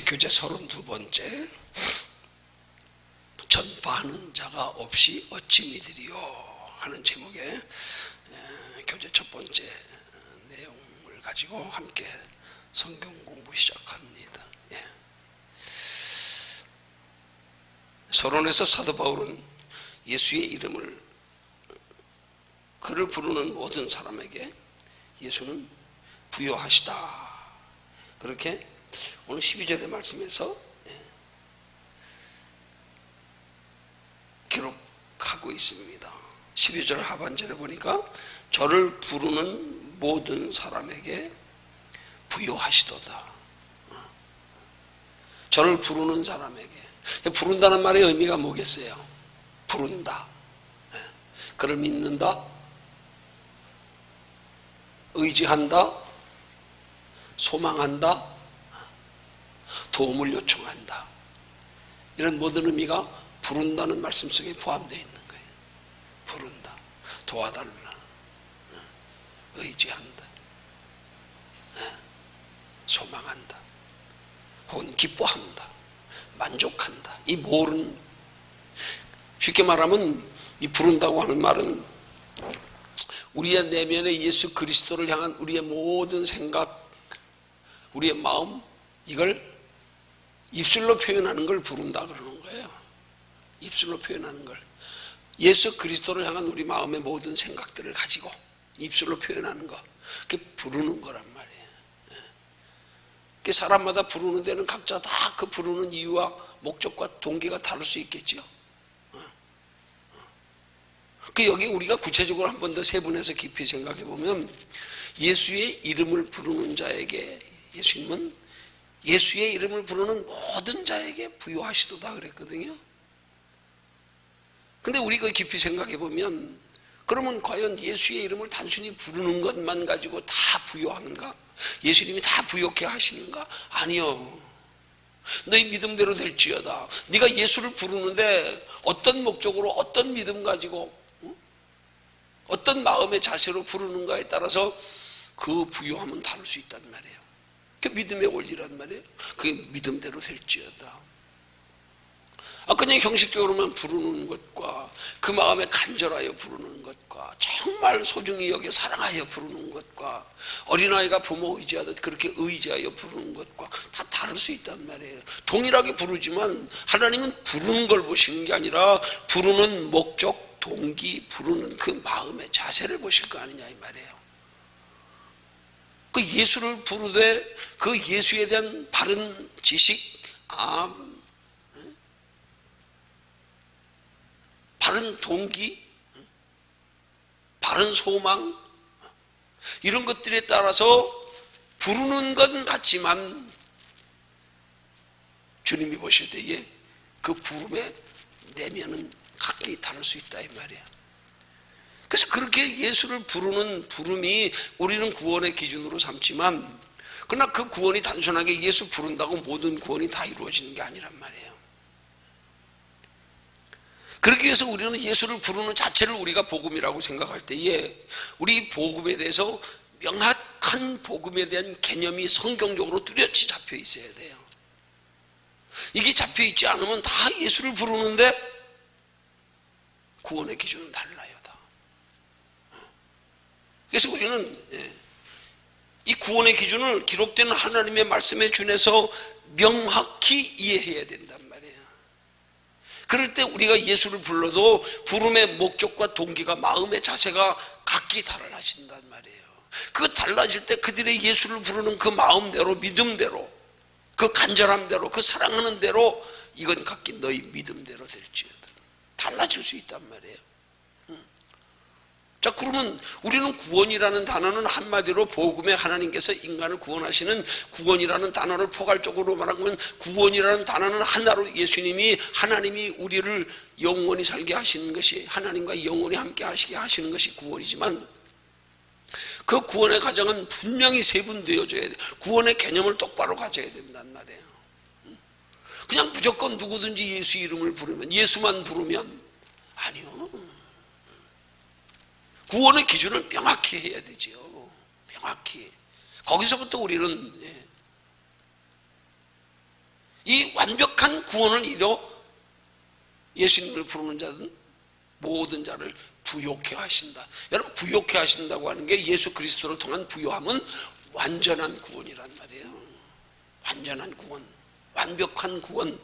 교재 32번째. 전파하는 자가 없이 어찌 믿으리요 하는 제목의 교재 첫 번째 내용을 가지고 함께 성경 공부 시작합니다. 서론에서 사도 바울은 예수의 이름을 그를 부르는 모든 사람에게 예수는 부요하시다, 그렇게 오늘 12절의 말씀에서 기록하고 있습니다. 12절 하반절에 보니까 저를 부르는 모든 사람에게 부요하시도다. 저를 부르는 사람에게. 부른다는 말의 의미가 뭐겠어요? 부른다, 그를 믿는다, 의지한다, 소망한다, 도움을 요청한다. 이런 모든 의미가 부른다는 말씀 속에 포함되어 있는 거예요. 부른다, 도와달라, 의지한다, 소망한다, 혹은 기뻐한다, 만족한다. 이 모든, 쉽게 말하면 이 부른다고 하는 말은 우리의 내면에 예수 그리스도를 향한 우리의 모든 생각, 우리의 마음, 이걸 입술로 표현하는 걸 부른다 그러는 거예요. 입술로 표현하는 걸. 예수 그리스도를 향한 우리 마음의 모든 생각들을 가지고 입술로 표현하는 거, 그게 부르는 거란 말이에요. 그 사람마다 부르는 데는 각자 다 그 부르는 이유와 목적과 동기가 다를 수 있겠죠. 그 여기 우리가 구체적으로 한 번 더 세분해서 깊이 생각해 보면 예수의 이름을 부르는 자에게 예수님은 예수의 이름을 부르는 모든 자에게 부요하시도다 그랬거든요. 근데 우리 그 깊이 생각해 보면 그러면 과연 예수의 이름을 단순히 부르는 것만 가지고 다 부요하는가? 예수님이 다 부요케 하시는가? 아니요. 너희 믿음대로 될지어다. 네가 예수를 부르는데 어떤 목적으로, 어떤 믿음 가지고, 어떤 마음의 자세로 부르는가에 따라서 그 부요함은 다를 수 있단 말이에요. 그 믿음의 원리란 말이에요. 그게 믿음대로 될지어다. 그냥 형식적으로만 부르는 것과 그 마음에 간절하여 부르는 것과 정말 소중히 여겨 사랑하여 부르는 것과 어린아이가 부모 의지하듯 그렇게 의지하여 부르는 것과 다 다를 수 있단 말이에요. 동일하게 부르지만 하나님은 부르는 걸 보시는 게 아니라 부르는 목적, 동기, 부르는 그 마음의 자세를 보실 거 아니냐 이 말이에요. 그 예수를 부르되 그 예수에 대한 바른 지식, 바른 동기, 바른 소망, 이런 것들에 따라서 부르는 건 같지만 주님이 보실 때에 그 부름의 내면은 각기 다를 수 있다 이 말이야. 그래서 그렇게 예수를 부르는 부름이 우리는 구원의 기준으로 삼지만, 그러나 그 구원이 단순하게 예수 부른다고 모든 구원이 다 이루어지는 게 아니란 말이에요. 그렇기 위해서 우리는 예수를 부르는 자체를 우리가 복음이라고 생각할 때에 우리 복음에 대해서 명확한 복음에 대한 개념이 성경적으로 뚜렷이 잡혀 있어야 돼요. 이게 잡혀 있지 않으면 다 예수를 부르는데 구원의 기준은 달라요 다. 그래서 우리는 이 구원의 기준을 기록되는 하나님의 말씀에 준해서 명확히 이해해야 된단 말이에요. 그럴 때 우리가 예수를 불러도 부름의 목적과 동기가, 마음의 자세가 각기 달라진단 말이에요. 그 달라질 때 그들의 예수를 부르는 그 마음대로, 믿음대로, 그 간절함대로, 그 사랑하는 대로 이건 각기 너희 믿음대로 될지어다. 달라질 수 있단 말이에요. 자, 그러면 우리는 구원이라는 단어는 한마디로 복음의 하나님께서 인간을 구원하시는 구원이라는 단어를 포괄적으로 말하면 구원이라는 단어는 하나로 예수님이, 하나님이 우리를 영원히 살게 하시는 것이, 하나님과 영원히 함께 하시게 하시는 것이 구원이지만 그 구원의 과정은 분명히 세분되어져야 돼. 구원의 개념을 똑바로 가져야 된단 말이에요. 그냥 무조건 누구든지 예수 이름을 부르면, 예수만 부르면 아니요. 구원의 기준을 명확히 해야 되지요. 명확히. 거기서부터 우리는 이 완벽한 구원을 이뤄 예수님을 부르는 자는 모든 자를 부요케 하신다. 여러분, 부요케 하신다고 하는 게 예수 그리스도를 통한 부요함은 완전한 구원이란 말이에요. 완전한 구원, 완벽한 구원,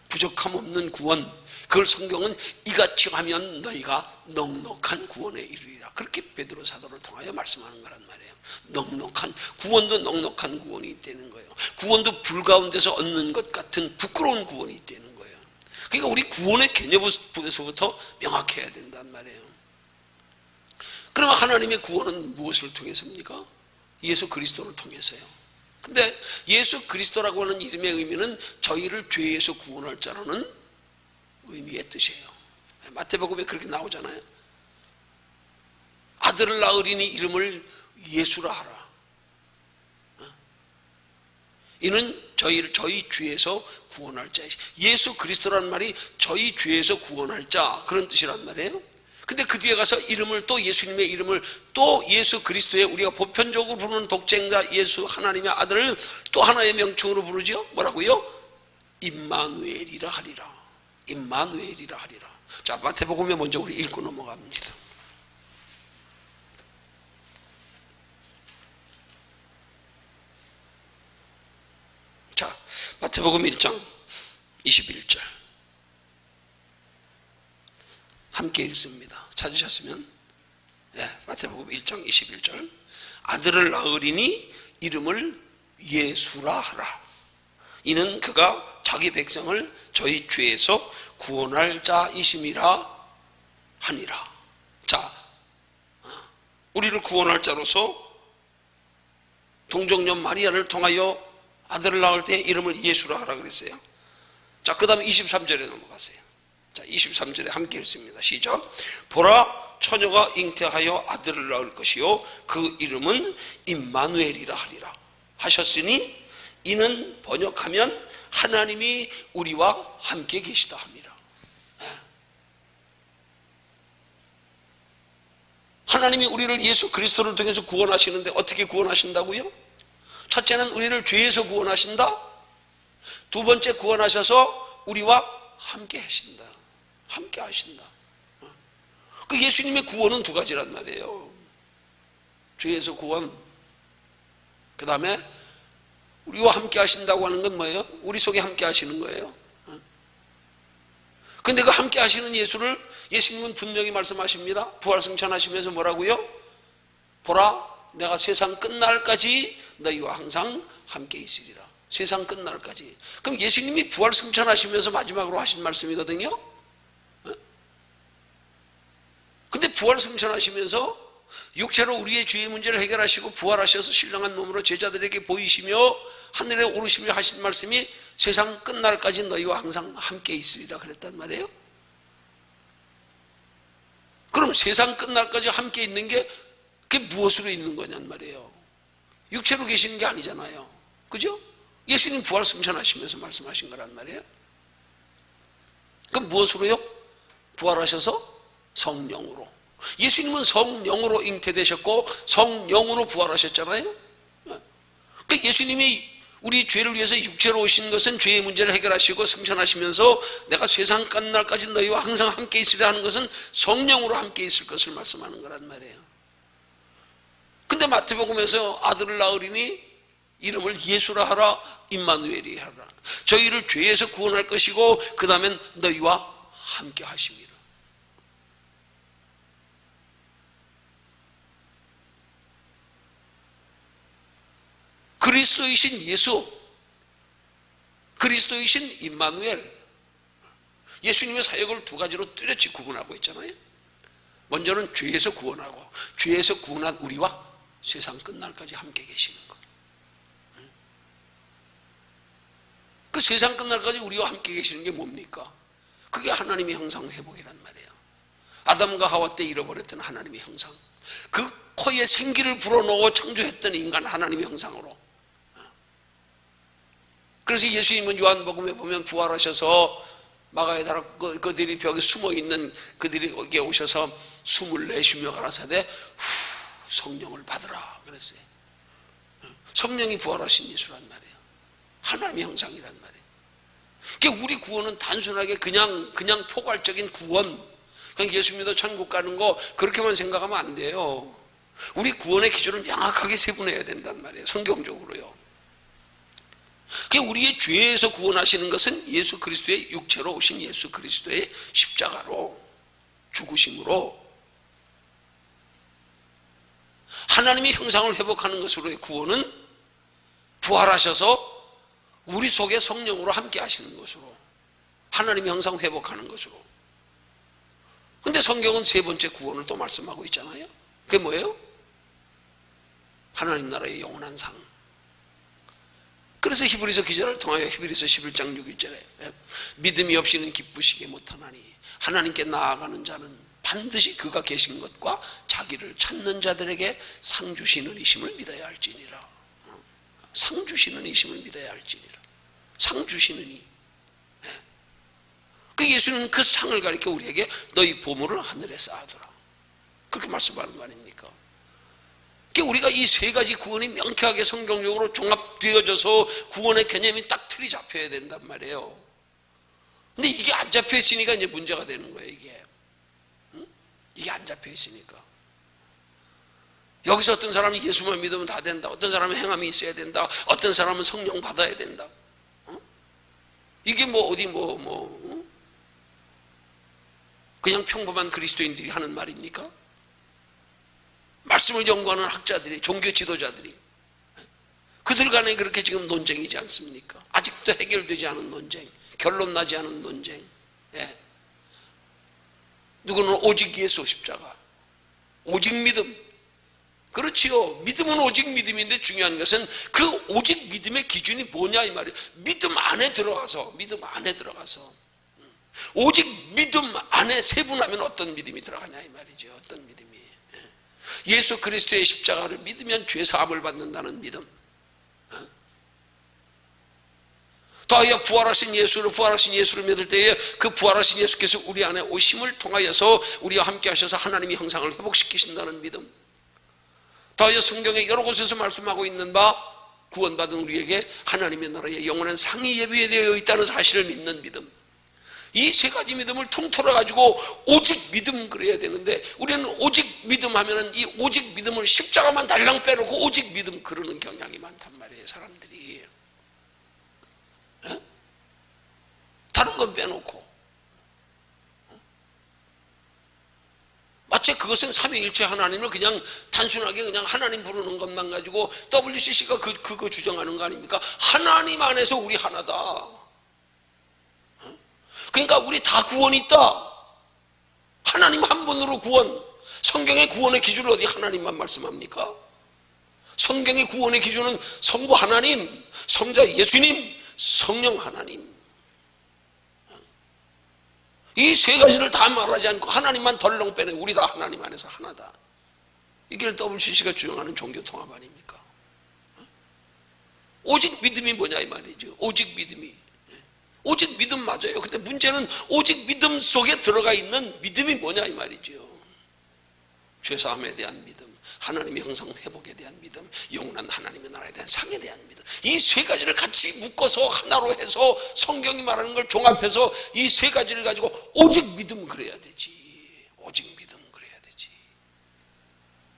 부족함 없는 구원. 그걸 성경은 이같이 하면 너희가 넉넉한 구원에 이르리라. 그렇게 베드로 사도를 통하여 말씀하는 거란 말이에요. 넉넉한 구원도 넉넉한 구원이 있다는 거예요. 구원도 불 가운데서 얻는 것 같은 부끄러운 구원이 있다는 거예요. 그러니까 우리 구원의 개념에서부터 명확해야 된단 말이에요. 그러면 하나님의 구원은 무엇을 통해서입니까? 예수 그리스도를 통해서요. 근데 예수 그리스도라고 하는 이름의 의미는 저희를 죄에서 구원할 자라는 의미의 뜻이에요. 마태복음에 그렇게 나오잖아요. 아들을 낳으리니 이름을 예수라 하라. 이는 저희 죄에서 구원할 자. 예수 그리스도라는 말이 저희 죄에서 구원할 자, 그런 뜻이란 말이에요. 근데 그 뒤에 가서 이름을, 또 예수님의 이름을, 또 예수 그리스도의, 우리가 보편적으로 부르는 독생자 예수 하나님의 아들을 또 하나의 명칭으로 부르죠. 뭐라고요? 임마누엘이라 하리라. 임마누엘이라 하리라. 자, 마태복음에 먼저 우리 읽고 넘어갑니다. 자, 마태복음 1장 21절 함께 읽습니다. 찾으셨으면, 마태복음 1장 21절. 아들을 낳으리니 이름을 예수라 하라. 이는 그가 자기 백성을 저희 죄에서 구원할 자이심이라 하니라. 자, 우리를 구원할 자로서 동정녀 마리아를 통하여 아들을 낳을 때 이름을 예수라 하라 그랬어요. 자, 그 다음에 23절에 넘어가세요. 자, 23절에 함께 읽습니다. 시작. 보라, 처녀가 잉태하여 아들을 낳을 것이요 그 이름은 임마누엘이라 하리라 하셨으니 이는 번역하면 하나님이 우리와 함께 계시다 합니다. 하나님이 우리를 예수 그리스도를 통해서 구원하시는데 어떻게 구원하신다고요? 첫째는 우리를 죄에서 구원하신다. 두 번째, 구원하셔서 우리와 함께 하신다. 함께 하신다. 그 예수님의 구원은 두 가지란 말이에요. 죄에서 구원, 그 다음에 우리와 함께 하신다고 하는 건 뭐예요? 우리 속에 함께 하시는 거예요. 근데 그 함께 하시는 예수를 예수님은 분명히 말씀하십니다. 부활승천하시면서 뭐라고요? 보라, 내가 세상 끝날까지 너희와 항상 함께 있으리라. 세상 끝날까지. 그럼 예수님이 부활승천하시면서 마지막으로 하신 말씀이거든요. 근데 부활승천하시면서 육체로 우리의 죄의 문제를 해결하시고 부활하셔서 신령한 몸으로 제자들에게 보이시며 하늘에 오르시며 하신 말씀이 세상 끝날까지 너희와 항상 함께 있으리라 그랬단 말이에요. 그럼 세상 끝날까지 함께 있는 게 그게 무엇으로 있는 거냔 말이에요. 육체로 계시는 게 아니잖아요. 그죠? 예수님 부활승천하시면서 말씀하신 거란 말이에요. 그럼 무엇으로요? 부활하셔서 성령으로. 예수님은 성령으로 잉태되셨고 성령으로 부활하셨잖아요. 그러니까 예수님이 우리 죄를 위해서 육체로 오신 것은 죄의 문제를 해결하시고 승천하시면서 내가 세상 끝날까지 너희와 항상 함께 있으리라 하는 것은 성령으로 함께 있을 것을 말씀하는 거란 말이에요. 근데 마태복음에서 아들을 낳으리니 이름을 예수라 하라, 임마누엘이 하라. 저희를 죄에서 구원할 것이고 그 다음엔 너희와 함께 하심이라. 그리스도이신 예수, 그리스도이신 임마누엘. 예수님의 사역을 두 가지로 뚜렷이 구분하고 있잖아요. 먼저는 죄에서 구원하고, 죄에서 구원한 우리와 세상 끝날까지 함께 계시는 것. 그 세상 끝날까지 우리와 함께 계시는 게 뭡니까? 그게 하나님의 형상 회복이란 말이에요. 아담과 하와 때 잃어버렸던 하나님의 형상, 그 코에 생기를 불어넣어 창조했던 인간 하나님의 형상으로. 그래서 예수님은 요한복음에 보면 부활하셔서 마가에다가 그들이 벽에 숨어있는 그들에게 오셔서 숨을 내쉬며 가라사대 성령을 받으라 그랬어요. 성령이 부활하신 예수란 말이에요. 하나님의 형상이란 말이에요. 그러니까 우리 구원은 단순하게 그냥 포괄적인 구원, 그냥 예수 믿어 천국 가는 거 그렇게만 생각하면 안 돼요. 우리 구원의 기준을 명확하게 세분해야 된단 말이에요. 성경적으로요. 그러니까 우리의 죄에서 구원하시는 것은 예수 그리스도의 육체로 오신 예수 그리스도의 십자가로 죽으심으로 하나님의 형상을 회복하는 것으로의 구원은 부활하셔서 우리 속에 성령으로 함께 하시는 것으로 하나님의 형상 회복하는 것으로. 근데 성경은 세 번째 구원을 또 말씀하고 있잖아요. 그게 뭐예요? 하나님 나라의 영원한 상. 그래서 히브리서 기자를 통하여 히브리서 11장 6절에 믿음이 없이는 기쁘시게 못하나니 하나님께 나아가는 자는 반드시 그가 계신 것과 자기를 찾는 자들에게 상 주시는 이심을 믿어야 할지니라. 상 주시는 이심을 믿어야 할지니라. 상 주시는 이. 그 예수는 그 상을 가리켜 우리에게 너희 보물을 하늘에 쌓아두라. 그렇게 말씀하는 거 아닙니까? 우리가 이 세 가지 구원이 명쾌하게 성경적으로 종합되어져서 구원의 개념이 딱 틀이 잡혀야 된단 말이에요. 근데 이게 안 잡혀 있으니까 이제 문제가 되는 거예요, 이게. 이게 안 잡혀 있으니까. 여기서 어떤 사람은 예수만 믿으면 다 된다. 어떤 사람은 행함이 있어야 된다. 어떤 사람은 성령 받아야 된다. 이게 뭐 어디 그냥 평범한 그리스도인들이 하는 말입니까? 말씀을 연구하는 학자들이, 종교 지도자들이 그들 간에 그렇게 지금 논쟁이지 않습니까? 아직도 해결되지 않은 논쟁, 결론 나지 않은 논쟁. 누구는 오직 예수 십자가, 오직 믿음. 그렇지요. 믿음은 오직 믿음인데 중요한 것은 그 오직 믿음의 기준이 뭐냐 이 말이에요. 믿음 안에 들어가서 오직 믿음 안에 세분하면 어떤 믿음이 들어가냐 이 말이죠. 어떤 믿음이. 예수 그리스도의 십자가를 믿으면 죄 사함을 받는다는 믿음. 더하여 부활하신 예수를 믿을 때에 그 부활하신 예수께서 우리 안에 오심을 통하여서 우리와 함께 하셔서 하나님의 형상을 회복시키신다는 믿음. 더하여 성경의 여러 곳에서 말씀하고 있는 바 구원받은 우리에게 하나님의 나라의 영원한 상이 예비되어 있다는 사실을 믿는 믿음. 이 세 가지 믿음을 통틀어 가지고 오직 믿음 그래야 되는데 우리는 오직 믿음 하면은 이 오직 믿음을 십자가만 달랑 빼놓고 오직 믿음 그러는 경향이 많단 말이에요, 사람들이. 다른 건 빼놓고. 마치 그것은 삼위일체 하나님을 그냥 단순하게 그냥 하나님 부르는 것만 가지고 WCC가 그거 주장하는 거 아닙니까? 하나님 안에서 우리 하나다. 그러니까 우리 다 구원이 있다. 하나님 한 분으로 구원. 성경의 구원의 기준은 어디 하나님만 말씀합니까? 성경의 구원의 기준은 성부 하나님, 성자 예수님, 성령 하나님. 이 세 가지를 다 말하지 않고 하나님만 덜렁 빼내. 우리 다 하나님 안에서 하나다. 이게 WCC가 주장하는 종교 통합 아닙니까? 오직 믿음이 뭐냐 이 말이죠. 오직 믿음이. 오직 믿음 맞아요. 근데 문제는 오직 믿음 속에 들어가 있는 믿음이 뭐냐 이 말이죠. 죄사함에 대한 믿음, 하나님의 형상 회복에 대한 믿음, 영원한 하나님의 나라에 대한 상에 대한 믿음. 이 세 가지를 같이 묶어서 하나로 해서 성경이 말하는 걸 종합해서 이 세 가지를 가지고 오직 믿음 그래야 되지. 오직 믿음 그래야 되지.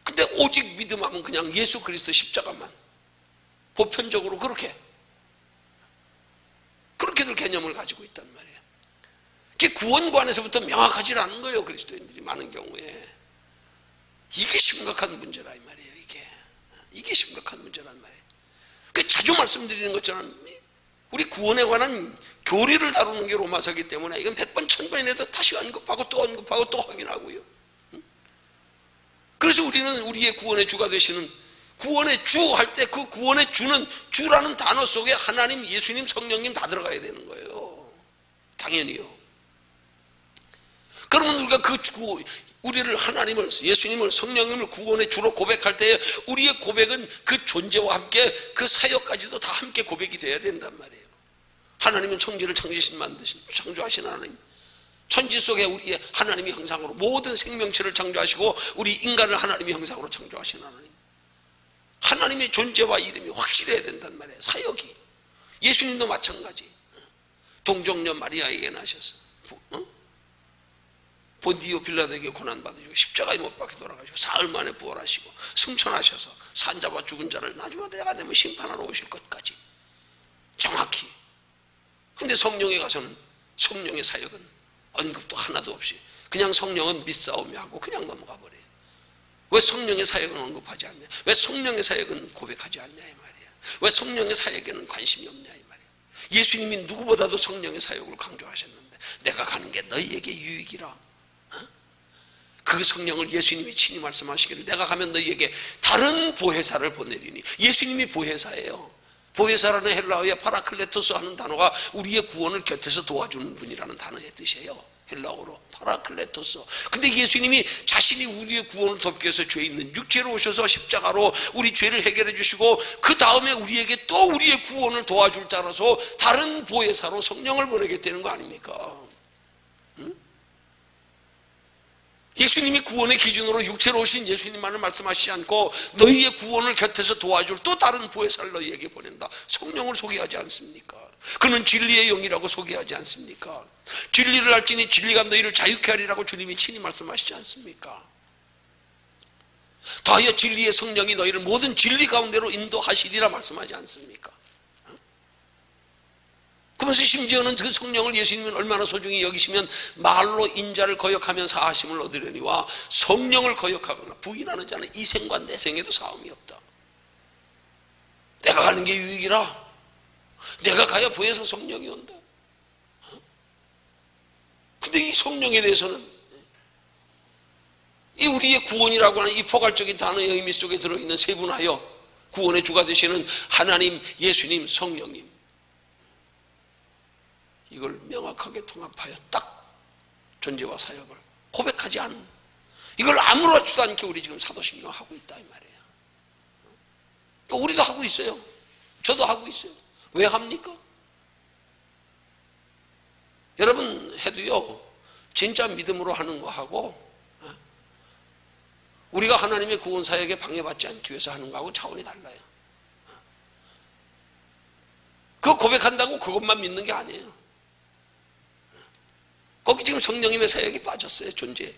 근데 오직 믿음 하면 그냥 예수 그리스도 십자가만 보편적으로 그렇게들 개념을 가지고 있단 말이에요. 그게 구원관에서부터 명확하지 않은 거예요, 그리스도인들이 많은 경우에. 이게 심각한 문제라 이 말이에요. 이게 심각한 문제란 말이에요. 자주 말씀드리는 것처럼 우리 구원에 관한 교리를 다루는 게 로마서기 때문에 이건 100번 1000번이라도 다시 언급하고 또 언급하고 또 확인하고요. 그래서 우리는 우리의 구원의 주가 되시는 구원의 주 할 때 그 구원의 주는 주라는 단어 속에 하나님, 예수님, 성령님 다 들어가야 되는 거예요. 당연히요. 그러면 우리가 우리를 하나님을, 예수님을, 성령님을 구원의 주로 고백할 때 우리의 고백은 그 존재와 함께 그 사역까지도 다 함께 고백이 돼야 된단 말이에요. 하나님은 천지를 창조하신 하나님. 천지 속에 우리의 하나님의 형상으로 모든 생명체를 창조하시고 우리 인간을 하나님의 형상으로 창조하신 하나님. 하나님의 존재와 이름이 확실해야 된단 말이에요. 사역이. 예수님도 마찬가지. 동정녀 마리아에게 나셔서 본디오 빌라도에게 고난받으시고 십자가에 못 박혀 돌아가시고 사흘 만에 부활하시고 승천하셔서 산자와 죽은 자를 나중에 때가 되면 심판하러 오실 것까지 정확히. 근데 성령에 가서는 성령의 사역은 언급도 하나도 없이 그냥 성령은 믿사오며 하고 그냥 넘어가 버려요. 왜 성령의 사역은 언급하지 않냐? 왜 성령의 사역은 고백하지 않냐 이 말이야. 왜 성령의 사역에는 관심이 없냐 이 말이야. 예수님이 누구보다도 성령의 사역을 강조하셨는데 내가 가는 게 너희에게 유익이라. 그 성령을 예수님이 친히 말씀하시기를 내가 가면 너희에게 다른 보혜사를 보내리니. 예수님이 보혜사예요. 보혜사라는 헬라어의 파라클레토스 하는 단어가 우리의 구원을 곁에서 도와주는 분이라는 단어의 뜻이에요. 헬라어로 파라클레토스. 근데 예수님이 자신이 우리의 구원을 돕기 위해서 죄 있는 육체로 오셔서 십자가로 우리 죄를 해결해 주시고 그 다음에 우리에게 또 우리의 구원을 도와줄 자라서 다른 보혜사로 성령을 보내겠다는 거 아닙니까? 예수님이 구원의 기준으로 육체로 오신 예수님만을 말씀하시지 않고 너희의 구원을 곁에서 도와줄 또 다른 보혜사를 너희에게 보낸다. 성령을 소개하지 않습니까? 그는 진리의 영이라고 소개하지 않습니까? 진리를 알지니 진리가 너희를 자유케 하리라고 주님이 친히 말씀하시지 않습니까? 더하여 진리의 성령이 너희를 모든 진리 가운데로 인도하시리라 말씀하지 않습니까? 그러면서 심지어는 그 성령을 예수님은 얼마나 소중히 여기시면 말로 인자를 거역하면 사하심을 얻으려니와 성령을 거역하거나 부인하는 자는 이 생과 내 생에도 사함이 없다. 내가 가는 게 유익이라. 내가 가야 보혜사 성령이 온다. 근데 이 성령에 대해서는 이 우리의 구원이라고 하는 이 포괄적인 단어의 의미 속에 들어있는 세분하여 구원의 주가 되시는 하나님, 예수님, 성령님, 이걸 명확하게 통합하여 딱 존재와 사역을 고백하지 않은, 이걸 아무렇지도 않게 우리 지금 사도신경 하고 있다 이 말이에요. 그러니까 우리도 하고 있어요. 저도 하고 있어요. 왜 합니까? 여러분 해도요, 진짜 믿음으로 하는 거하고 우리가 하나님의 구원 사역에 방해받지 않기 위해서 하는 거하고 차원이 달라요. 그거 고백한다고 그것만 믿는 게 아니에요. 거기 지금 성령님의 사역이 빠졌어요. 존재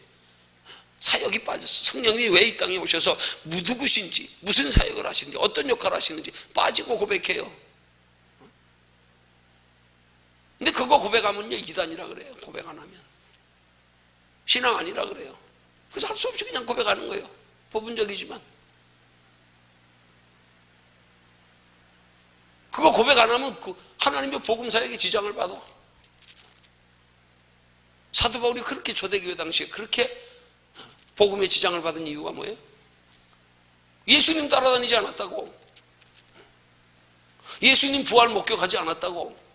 사역이 빠졌어. 성령님이 왜 이 땅에 오셔서 누구신지, 무슨 사역을 하시는지, 어떤 역할을 하시는지 빠지고 고백해요. 근데 그거 고백하면요 이단이라 그래요. 고백 안 하면 신앙 아니라 그래요. 그래서 할 수 없이 그냥 고백하는 거예요. 부분적이지만 그거 고백 안 하면 그 하나님의 복음 사역에 지장을 받아. 사도 바울이 그렇게 초대교회 당시에 그렇게 복음에 지장을 받은 이유가 뭐예요? 예수님 따라다니지 않았다고. 예수님 부활 목격하지 않았다고.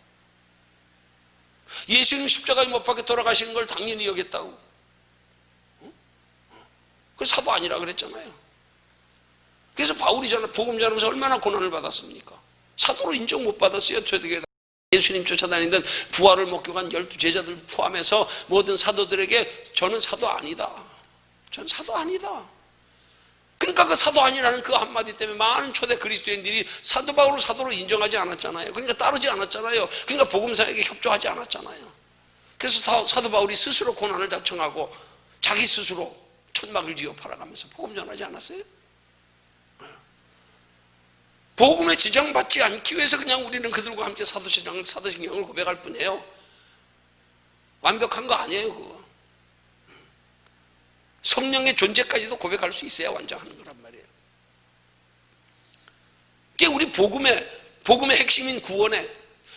예수님 십자가에 못 박혀 돌아가시는 걸 당연히 여겼다고. 그 사도 아니라 그랬잖아요. 그래서 바울이 복음 전하면서 얼마나 고난을 받았습니까? 사도로 인정 못 받았어요. 초대교회 예수님 쫓아다니던 부활을 목격한 12제자들 포함해서 모든 사도들에게 저는 사도 아니다. 전 사도 아니다. 그러니까 그 사도 아니라는 그 한마디 때문에 많은 초대 그리스도인들이 사도 바울을 사도로 인정하지 않았잖아요. 그러니까 따르지 않았잖아요. 그러니까 복음사역에 협조하지 않았잖아요. 그래서 사도 바울이 스스로 고난을 자청하고 자기 스스로 천막을 지어 팔아가면서 복음 전하지 않았어요? 복음에 지장받지 않기 위해서 그냥 우리는 그들과 함께 사도신경을 고백할 뿐이에요. 완벽한 거 아니에요. 그거 성령의 존재까지도 고백할 수 있어야 완전하는 거란 말이에요. 그게 우리 복음의 핵심인 구원에,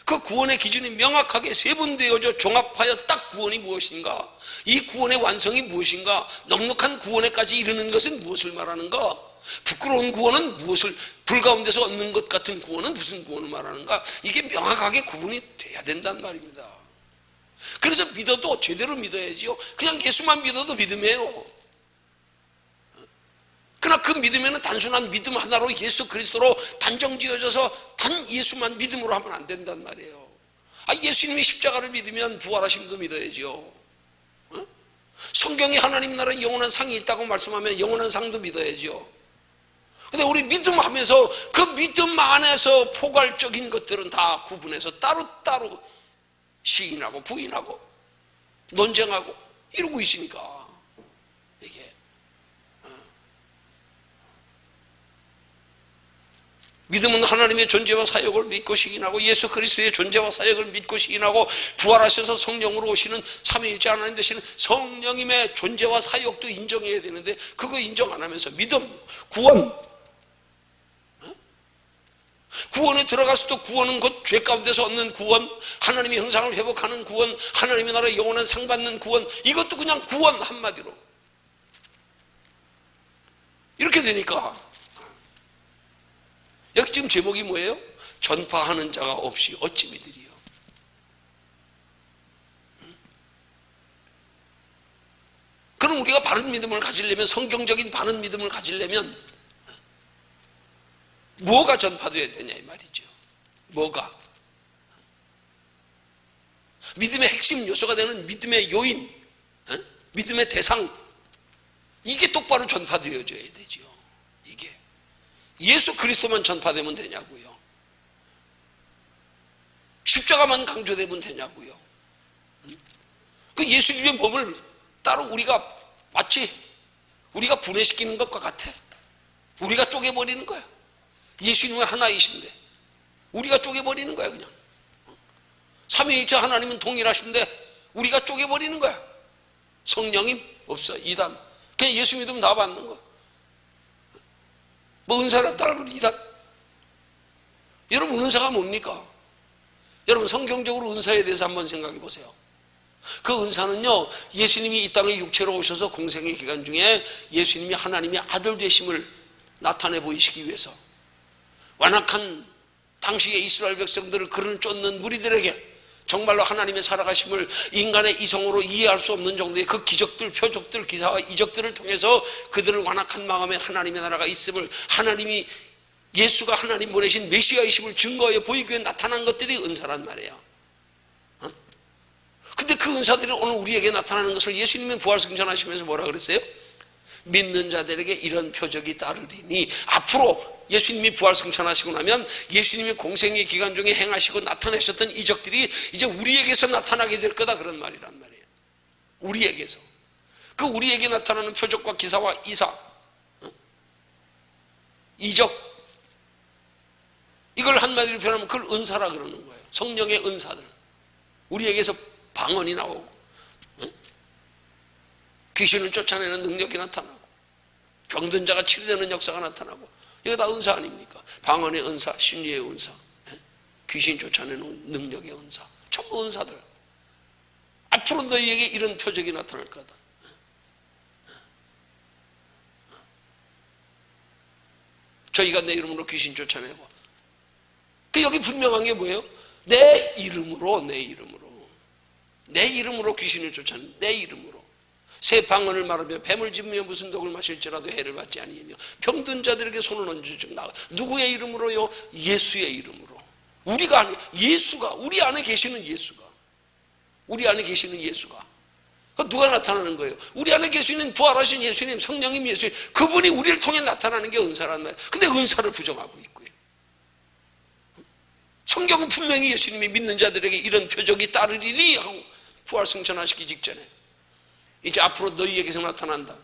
그 구원의 기준이 명확하게 세분되어져 종합하여 딱 구원이 무엇인가, 이 구원의 완성이 무엇인가, 넉넉한 구원에까지 이르는 것은 무엇을 말하는가, 부끄러운 구원은 무엇을, 불 가운데서 얻는 것 같은 구원은 무슨 구원을 말하는가, 이게 명확하게 구분이 돼야 된단 말입니다. 그래서 믿어도 제대로 믿어야지요. 그냥 예수만 믿어도 믿음이에요. 그러나 그 믿음에는 단순한 믿음 하나로 예수 그리스도로 단정지어져서 단 예수만 믿음으로 하면 안 된단 말이에요. 예수님이 십자가를 믿으면 부활하심도 믿어야죠. 성경이 하나님 나라에 영원한 상이 있다고 말씀하면 영원한 상도 믿어야죠. 근데 우리 믿음 하면서 그 믿음 안에서 포괄적인 것들은 다 구분해서 따로따로 시인하고 부인하고 논쟁하고 이러고 있으니까 이게 믿음은 하나님의 존재와 사역을 믿고 시인하고 예수 그리스도의 존재와 사역을 믿고 시인하고 부활하셔서 성령으로 오시는 삼위일체 하나님 되시는 성령님의 존재와 사역도 인정해야 되는데 그거 인정 안 하면서 믿음, 구원에 들어가서도 구원은 곧 죄 가운데서 얻는 구원, 하나님의 형상을 회복하는 구원, 하나님의 나라의 영원한 상 받는 구원, 이것도 그냥 구원 한마디로 이렇게 되니까 여기 지금 제목이 뭐예요? 전파하는 자가 없이 어찌 믿으리요. 그럼 우리가 바른 믿음을 가지려면, 성경적인 바른 믿음을 가지려면 뭐가 전파되어야 되냐 이 말이죠. 뭐가? 믿음의 핵심 요소가 되는 믿음의 요인, 믿음의 대상, 이게 똑바로 전파되어져야 되죠. 이게 예수 그리스도만 전파되면 되냐고요? 십자가만 강조되면 되냐고요? 그 예수님의 몸을 따로 우리가 마치 우리가 분해시키는 것과 같아. 우리가 쪼개버리는 거야. 예수님은 하나이신데 우리가 쪼개버리는 거야. 그냥 삼위일체 하나님은 동일하신데 우리가 쪼개버리는 거야. 성령님 없어, 이단. 그냥 예수 믿으면 다 받는 거야. 뭐 은사가 따르면 이단. 여러분 은사가 뭡니까? 여러분 성경적으로 은사에 대해서 한번 생각해 보세요. 그 은사는요, 예수님이 이 땅에 육체로 오셔서 공생의 기간 중에 예수님이 하나님의 아들 되심을 나타내 보이시기 위해서 완악한 당시의 이스라엘 백성들을 그를 쫓는 무리들에게 정말로 하나님의 살아가심을 인간의 이성으로 이해할 수 없는 정도의 그 기적들, 표적들, 기사와 이적들을 통해서 그들을 완악한 마음에 하나님의 나라가 있음을, 하나님이 예수가 하나님 보내신 메시아이심을 증거해 보이기 위해 나타난 것들이 은사란 말이에요. 근데 그 은사들이 오늘 우리에게 나타나는 것을 예수님은 부활승천하시면서 뭐라 그랬어요? 믿는 자들에게 이런 표적이 따르리니, 앞으로 예수님이 부활승천하시고 나면 예수님이 공생의 기간 중에 행하시고 나타내셨던 이적들이 이제 우리에게서 나타나게 될 거다, 그런 말이란 말이에요. 우리에게서. 그 우리에게 나타나는 표적과 기사와 이사, 이적, 이걸 한마디로 표현하면 그걸 은사라 그러는 거예요. 성령의 은사들. 우리에게서 방언이 나오고, 귀신을 쫓아내는 능력이 나타나고, 병든 자가 치료되는 역사가 나타나고, 이거 다 은사 아닙니까? 방언의 은사, 심리의 은사, 귀신 쫓아내는 능력의 은사, 전부 은사들. 앞으로 너희에게 이런 표적이 나타날 거다. 저희가 내 이름으로 귀신 쫓아내고, 그 여기 분명한 게 뭐예요? 내 이름으로 귀신을 쫓아내는, 내 이름으로. 새 방언을 말하며 뱀을 집으며 무슨 독을 마실지라도 해를 받지 아니하며 병든 자들에게 손을 얹어 나가. 누구의 이름으로요? 예수의 이름으로. 우리가 아니, 예수가, 우리 안에 계시는 예수가, 우리 안에 계시는 예수가. 누가 나타나는 거예요? 우리 안에 계시는 부활하신 예수님, 성령님 예수님, 그분이 우리를 통해 나타나는 게 은사란 말이에요. 근데 은사를 부정하고 있고요. 성경은 분명히 예수님이 믿는 자들에게 이런 표적이 따르리니 하고 부활승천하시기 직전에 이제 앞으로 너희에게서 나타난다.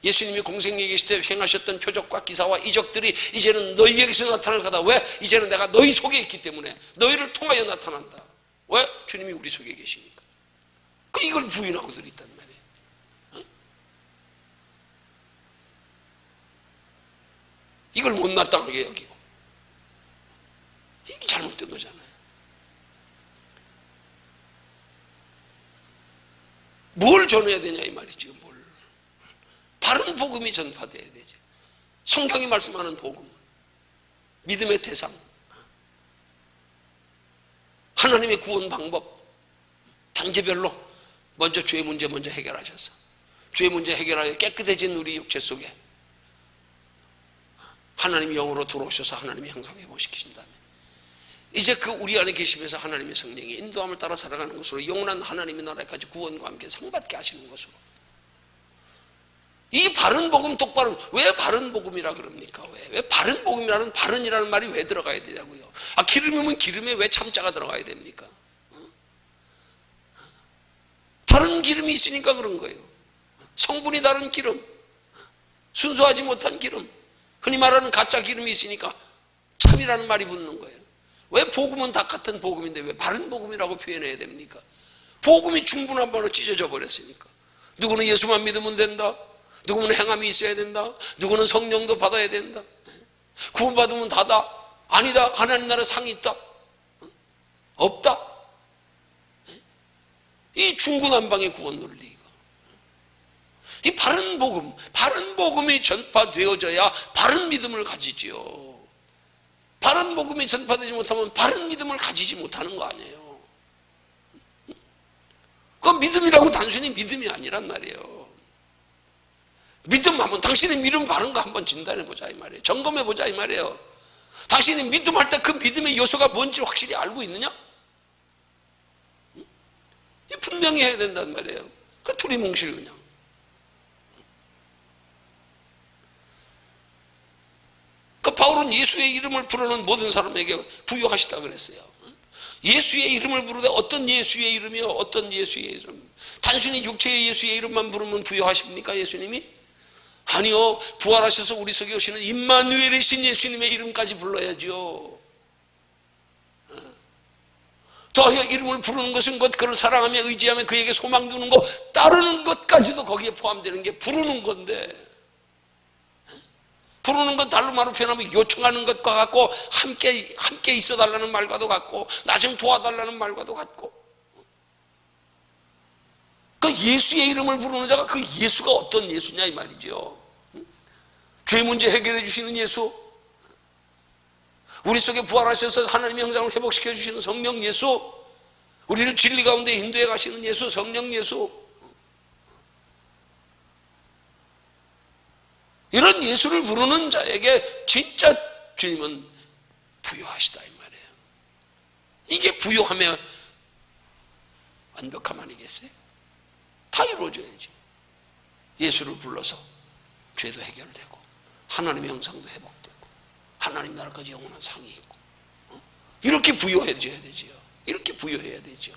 예수님이 공생에 계실 때 행하셨던 표적과 기사와 이적들이 이제는 너희에게서 나타날 거다. 왜? 이제는 내가 너희 속에 있기 때문에 너희를 통하여 나타난다. 왜? 주님이 우리 속에 계시니까. 이걸 부인하고들 있단 말이에요. 이걸 못마땅하게 여기고, 이게 잘못된 거잖아요. 뭘 전해야 되냐 이 말이죠. 뭘. 바른 복음이 전파돼야 되죠. 성경이 말씀하는 복음, 믿음의 대상, 하나님의 구원 방법, 단계별로 먼저 죄 문제 먼저 해결하셔서 죄 문제 해결하여 깨끗해진 우리 육체 속에 하나님이 영으로 들어오셔서 하나님의 형상 회복시키신 다음에 이제 그 우리 안에 계시면서 하나님의 성령이 인도함을 따라 살아가는 것으로 영원한 하나님의 나라까지 구원과 함께 상받게 하시는 것으로, 이 바른 복음 똑바로, 왜 바른 복음이라 그럽니까? 왜 바른 복음이라는, 바른이라는 말이 왜 들어가야 되냐고요? 기름이면 기름에 왜 참자가 들어가야 됩니까? 기름이 있으니까 그런 거예요. 성분이 다른 기름, 순수하지 못한 기름, 흔히 말하는 가짜 기름이 있으니까 참이라는 말이 붙는 거예요. 왜 복음은 다 같은 복음인데 왜 바른 복음이라고 표현해야 됩니까? 복음이 충분한 바로 찢어져 버렸으니까. 누구는 예수만 믿으면 된다, 누구는 행함이 있어야 된다, 누구는 성령도 받아야 된다, 구원받으면 다다, 아니다, 하나님 나라 상이 있다, 없다. 이 중구난방의 구원 논리, 이 바른 복음이 전파되어져야 바른 믿음을 가지지요. 바른 복음이 전파되지 못하면 바른 믿음을 가지지 못하는 거 아니에요. 그건 믿음이라고 단순히 믿음이 아니란 말이에요. 믿음하면 당신의 믿음 바른가 한번 진단해보자 이 말이에요. 점검해보자 이 말이에요. 당신이 믿음할 때 그 믿음의 요소가 뭔지 확실히 알고 있느냐? 분명히 해야 된단 말이에요. 그 두리뭉실 그냥. 그 바울은 예수의 이름을 부르는 모든 사람에게 부여하시다 그랬어요. 예수의 이름을 부르되 어떤 예수의 이름이요? 어떤 예수의 이름? 단순히 육체의 예수의 이름만 부르면 부여하십니까 예수님이? 아니요, 부활하셔서 우리 속에 오시는 임마누엘이신 예수님의 이름까지 불러야죠. 더하여 이름을 부르는 것은 곧 그를 사랑하며 의지하며 그에게 소망 두는 것, 따르는 것까지도 거기에 포함되는 게 부르는 건데, 부르는 건 달로 말로 표현하면 요청하는 것과 같고 함께 있어달라는 말과도 같고 나 좀 도와달라는 말과도 같고, 그 예수의 이름을 부르는 자가 그 예수가 어떤 예수냐 이 말이죠. 죄 문제 해결해 주시는 예수, 우리 속에 부활하셔서 하나님의 형상을 회복시켜 주시는 성령 예수, 우리를 진리 가운데 인도해 가시는 예수, 성령 예수, 이런 예수를 부르는 자에게 진짜 주님은 부요하시다 이 말이에요. 이게 부요하면 완벽함 아니겠어요? 다 이루어져야지. 예수를 불러서 죄도 해결되고 하나님의 형상도 회복되고 하나님 나라까지 영원한 상이 있고, 이렇게 부요해져야 되지요. 이렇게 부요해야 되죠.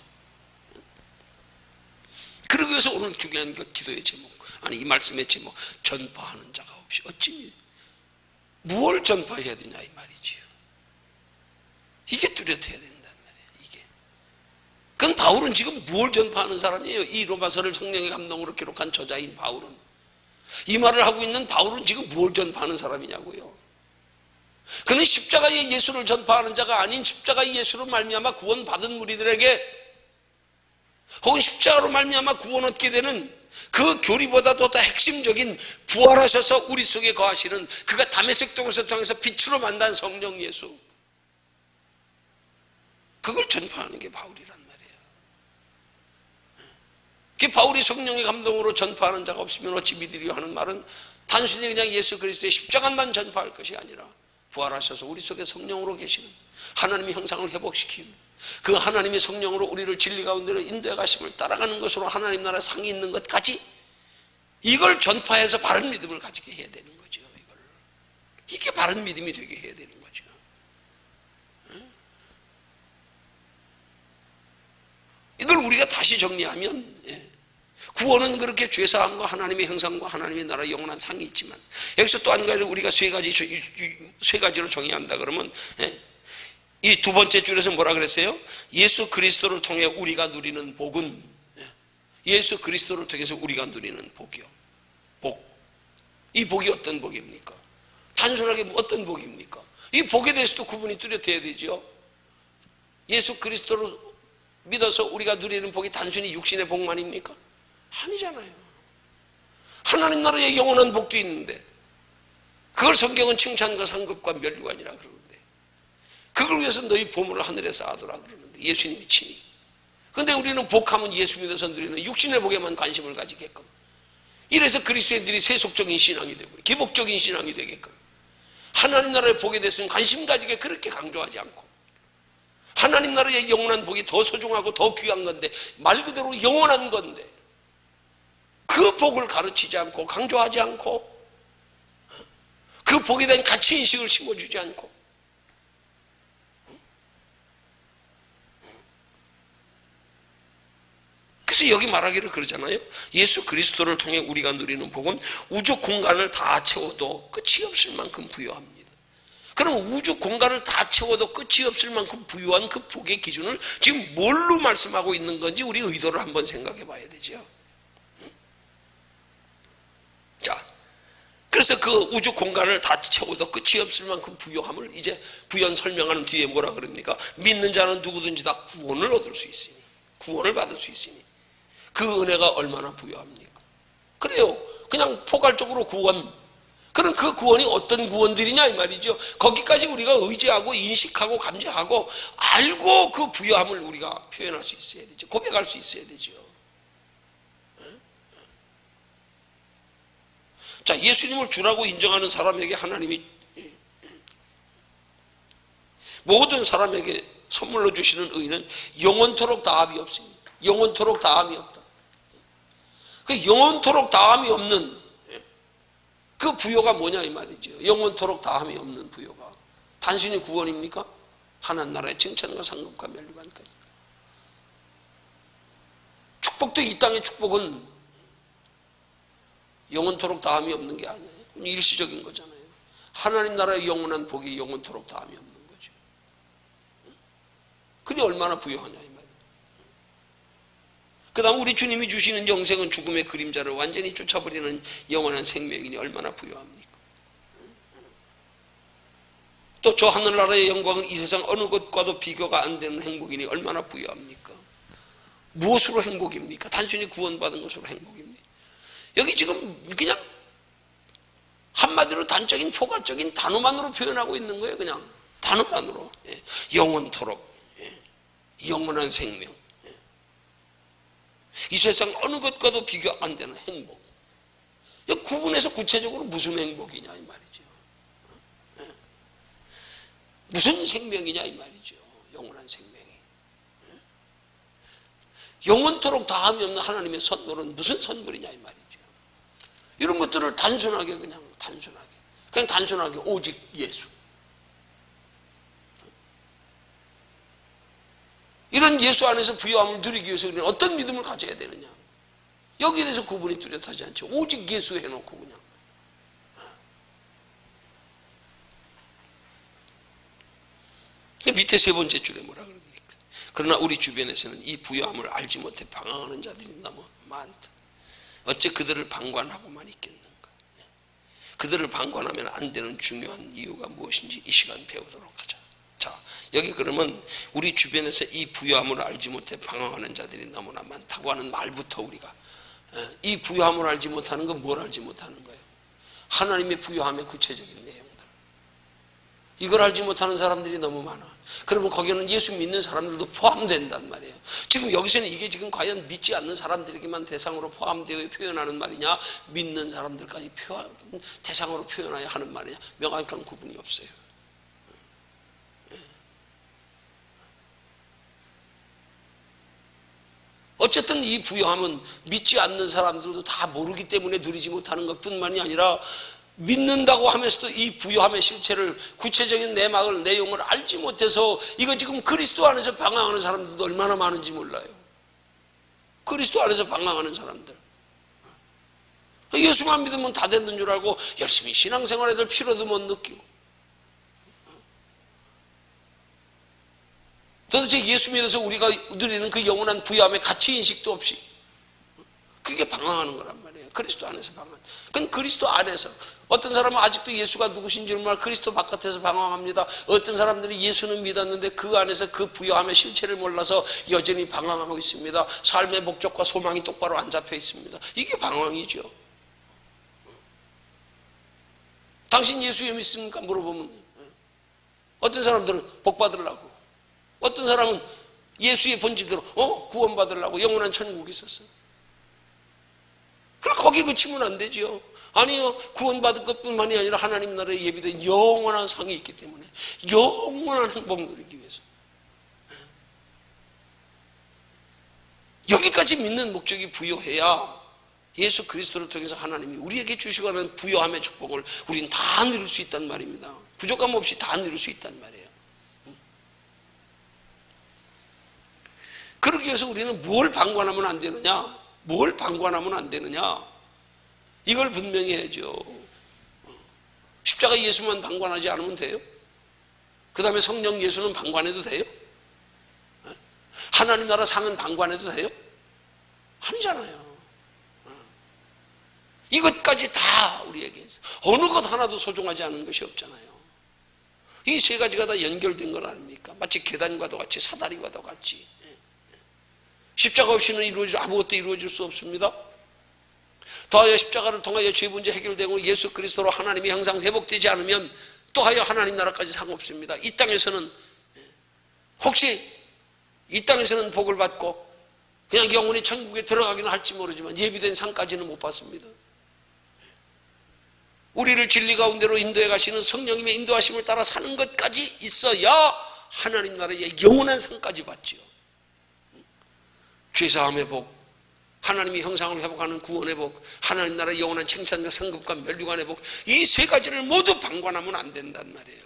그러기 위해서 오늘 중요한 그 기도의 제목, 아니 이 말씀의 제목, 전파하는 자가 없이 어찌 무엇을 전파해야 되냐 이 말이지요. 이게 뚜렷해야 된단 말이에요. 이게. 그건 바울은 지금 무엇을 전파하는 사람이에요? 이 로마서를 성령의 감동으로 기록한 저자인 바울은, 이 말을 하고 있는 바울은 지금 무엇을 전파하는 사람이냐고요. 그는 십자가의 예수를 전파하는 자가 아닌 십자가의 예수로 말미암아 구원받은 무리들에게, 혹은 십자가로 말미암아 구원 얻게 되는 그 교리보다도 더 핵심적인 부활하셔서 우리 속에 거하시는, 그가 다메섹 동에서 통해서 빛으로 만난 성령 예수, 그걸 전파하는 게 바울이란 말이에요. 그 바울이 성령의 감동으로 전파하는 자가 없으면 어찌 믿으리요 하는 말은 단순히 그냥 예수 그리스도의 십자가만 전파할 것이 아니라 부활하셔서 우리 속에 성령으로 계시는 하나님의 형상을 회복시키는 그 하나님의 성령으로 우리를 진리 가운데로 인도해 가심을 따라가는 것으로 하나님 나라 상이 있는 것까지, 이걸 전파해서 바른 믿음을 가지게 해야 되는 거죠. 이게 바른 믿음이 되게 해야 되는 거죠. 이걸 우리가 다시 정리하면, 구원은 그렇게 죄사함과 하나님의 형상과 하나님의 나라 영원한 상이 있지만, 여기서 또 한 가지 우리가 세 가지로 정의한다 그러면, 이 두 번째 줄에서 뭐라 그랬어요? 예수 그리스도를 통해 우리가 누리는 복은, 예수 그리스도를 통해서 우리가 누리는 복이요. 복. 이 복이 어떤 복입니까? 단순하게 어떤 복입니까? 이 복에 대해서도 구분이 뚜렷해야 되죠. 예수 그리스도를 믿어서 우리가 누리는 복이 단순히 육신의 복만입니까? 아니잖아요. 하나님 나라의 영원한 복도 있는데, 그걸 성경은 칭찬과 상급과 면류관이라 그러는데, 그걸 위해서 너희 보물을 하늘에 쌓아두라 그러는데 예수님이 친히. 그런데 우리는 복하면 예수 믿어서 누리는 육신의 복에만 관심을 가지게끔, 이래서 그리스도인들이 세속적인 신앙이 되고 기복적인 신앙이 되게끔, 하나님 나라의 복에 대해서는 관심 가지게 그렇게 강조하지 않고, 하나님 나라의 영원한 복이 더 소중하고 더 귀한 건데, 말 그대로 영원한 건데 그 복을 가르치지 않고 강조하지 않고, 그 복에 대한 가치인식을 심어주지 않고, 그래서 여기 말하기를 그러잖아요. 예수 그리스도를 통해 우리가 누리는 복은 우주 공간을 다 채워도 끝이 없을 만큼 부유합니다. 그럼 우주 공간을 다 채워도 끝이 없을 만큼 부유한 그 복의 기준을 지금 뭘로 말씀하고 있는 건지 우리 의도를 한번 생각해 봐야 되죠. 자, 그래서 그 우주 공간을 다 채워도 끝이 없을 만큼 부유함을 이제 부연 설명하는 뒤에 뭐라 그럽니까? 믿는 자는 누구든지 다 구원을 얻을 수 있으니, 구원을 받을 수 있으니 그 은혜가 얼마나 부유합니까? 그래요. 그냥 포괄적으로 구원, 그럼 그 구원이 어떤 구원들이냐 이 말이죠. 거기까지 우리가 의지하고 인식하고 감지하고 알고 그 부유함을 우리가 표현할 수 있어야 되죠. 고백할 수 있어야 되죠. 자, 예수님을 주라고 인정하는 사람에게 하나님이 모든 사람에게 선물로 주시는 의는 영원토록 다함이 없습니다. 영원토록 다함이 없다. 그 영원토록 다함이 없는 그 부요가 뭐냐 이 말이죠. 영원토록 다함이 없는 부요가 단순히 구원입니까? 하나님 나라의 칭찬과 상급과 면류관까지. 축복도 이 땅의 축복은 영원토록 다함이 없는 게 아니에요. 일시적인 거잖아요. 하나님 나라의 영원한 복이 영원토록 다함이 없는 거죠. 그게 얼마나 부유하냐 이 말이에요. 그 다음 우리 주님이 주시는 영생은 죽음의 그림자를 완전히 쫓아버리는 영원한 생명이니 얼마나 부유합니까? 또 저 하늘나라의 영광은 이 세상 어느 것과도 비교가 안 되는 행복이니 얼마나 부유합니까? 무엇으로 행복입니까? 단순히 구원받은 것으로 행복입니다. 여기 지금 그냥 한마디로 단적인 포괄적인 단어만으로 표현하고 있는 거예요. 그냥 단어만으로. 영원토록, 영원한 생명, 이 세상 어느 것과도 비교 안 되는 행복. 구분해서 구체적으로 무슨 행복이냐 이 말이죠. 무슨 생명이냐 이 말이죠. 영원한 생명이. 영원토록 다함이 없는 하나님의 선물은 무슨 선물이냐 이 말이죠. 이런 것들을 단순하게 그냥 단순하게 오직 예수. 이런 예수 안에서 부유함을 누리기 위해서 우리는 어떤 믿음을 가져야 되느냐. 여기에 대해서 구분이 뚜렷하지 않죠. 오직 예수 해놓고 그냥. 밑에 세 번째 줄에 뭐라 그럽니까? 그러나 우리 주변에서는 이 부유함을 알지 못해 방황하는 자들이 너무 많다. 어째 그들을 방관하고만 있겠는가? 그들을 방관하면 안 되는 중요한 이유가 무엇인지 이 시간 배우도록 하자. 자, 여기 그러면 우리 주변에서 이 부유함을 알지 못해 방황하는 자들이 너무나 많다고 하는 말부터 우리가 이 부유함을 알지 못하는 건 뭘 알지 못하는 거예요? 하나님의 부유함의 구체적인 내용들. 이걸 알지 못하는 사람들이 너무 많아. 그러면 거기는 예수 믿는 사람들도 포함된단 말이에요. 지금 여기서는 이게 지금 과연 믿지 않는 사람들에게만 대상으로 포함되어 표현하는 말이냐, 믿는 사람들까지 대상으로 표현해야 하는 말이냐, 명확한 구분이 없어요. 어쨌든 이 부유함은 믿지 않는 사람들도 다 모르기 때문에 누리지 못하는 것뿐만이 아니라 믿는다고 하면서도 이 부유함의 실체를 구체적인 내막을 내용을 알지 못해서 이거 지금 그리스도 안에서 방황하는 사람들도 얼마나 많은지 몰라요. 그리스도 안에서 방황하는 사람들. 예수만 믿으면 다 됐는 줄 알고 열심히 신앙생활 해도 필요도 못 느끼고 도대체 예수 믿어서 우리가 누리는 그 영원한 부유함의 가치인식도 없이 그게 방황하는 거란 말이에요. 그리스도 안에서 방황. 그건 그리스도 안에서. 어떤 사람은 아직도 예수가 누구신지를 몰라 그리스도 바깥에서 방황합니다. 어떤 사람들이 예수는 믿었는데 그 안에서 그 부유함의 실체를 몰라서 여전히 방황하고 있습니다. 삶의 목적과 소망이 똑바로 안 잡혀 있습니다. 이게 방황이죠. 당신 예수 믿습니까? 물어보면 어떤 사람들은 복 받으려고, 어떤 사람은 예수의 본질대로 구원 받으려고 영원한 천국이 있었어요. 그럼 거기 그치면 안 되죠. 아니요, 구원받을 것뿐만이 아니라 하나님 나라에 예비된 영원한 상이 있기 때문에 영원한 행복 누리기 위해서 여기까지 믿는 목적이 부여해야 예수 그리스도를 통해서 하나님이 우리에게 주시고 하는 부여함의 축복을 우리는 다 누릴 수 있단 말입니다. 부족함 없이 다 누릴 수 있단 말이에요. 그러기 위해서 우리는 뭘 방관하면 안 되느냐? 뭘 방관하면 안 되느냐? 이걸 분명히 해야죠. 십자가 예수만 방관하지 않으면 돼요? 그 다음에 성령 예수는 방관해도 돼요? 하나님 나라 상은 방관해도 돼요? 아니잖아요. 이것까지 다 우리에게 있어요. 어느 것 하나도 소중하지 않은 것이 없잖아요. 이 세 가지가 다 연결된 건 아닙니까? 마치 계단과도 같이 사다리과도 같이. 십자가 없이는 아무것도 이루어질 수 없습니다. 더하여 십자가를 통하여 죄 문제 해결되고 예수 그리스도로 하나님의 형상 회복되지 않으면 또하여 하나님 나라까지 상없습니다. 이 땅에서는 혹시 이 땅에서는 복을 받고 그냥 영원히 천국에 들어가기는 할지 모르지만 예비된 상까지는 못 받습니다. 우리를 진리 가운데로 인도해 가시는 성령님의 인도하심을 따라 사는 것까지 있어야 하나님 나라의 영원한 상까지 받지요. 죄사함의 복, 하나님의 형상을 회복하는 구원의 복, 하나님 나라의 영원한 칭찬과 성급과 멸류관의 복, 이 세 가지를 모두 방관하면 안 된단 말이에요.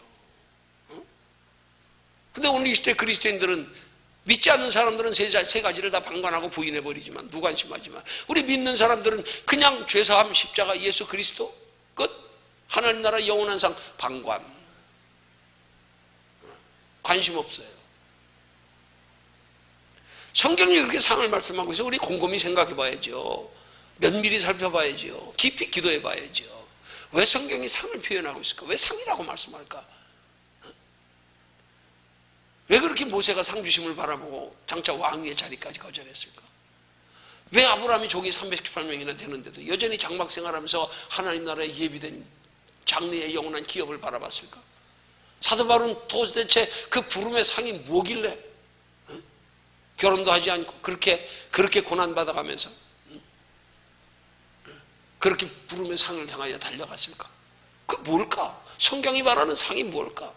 근데 오늘 이 시대 그리스도인들은, 믿지 않는 사람들은 세 가지를 다 방관하고 부인해버리지만, 무관심하지만, 우리 믿는 사람들은 그냥 죄사함, 십자가, 예수 그리스도 끝. 하나님 나라 영원한 상 방관. 관심 없어요. 성경이 그렇게 상을 말씀하고 있어요. 우리 곰곰이 생각해 봐야죠. 면밀히 살펴봐야죠. 깊이 기도해 봐야죠. 왜 성경이 상을 표현하고 있을까? 왜 상이라고 말씀할까? 왜 그렇게 모세가 상 주심을 바라보고 장차 왕위의 자리까지 거절했을까? 왜 아브라함이 종이 318명이나 되는데도 여전히 장막 생활하면서 하나님 나라에 예비된 장래의 영원한 기업을 바라봤을까? 사도 바울은 도대체 그 부름의 상이 뭐길래 결혼도 하지 않고 그렇게 고난받아가면서 그렇게 부름의 상을 향하여 달려갔을까? 그 뭘까? 성경이 말하는 상이 뭘까?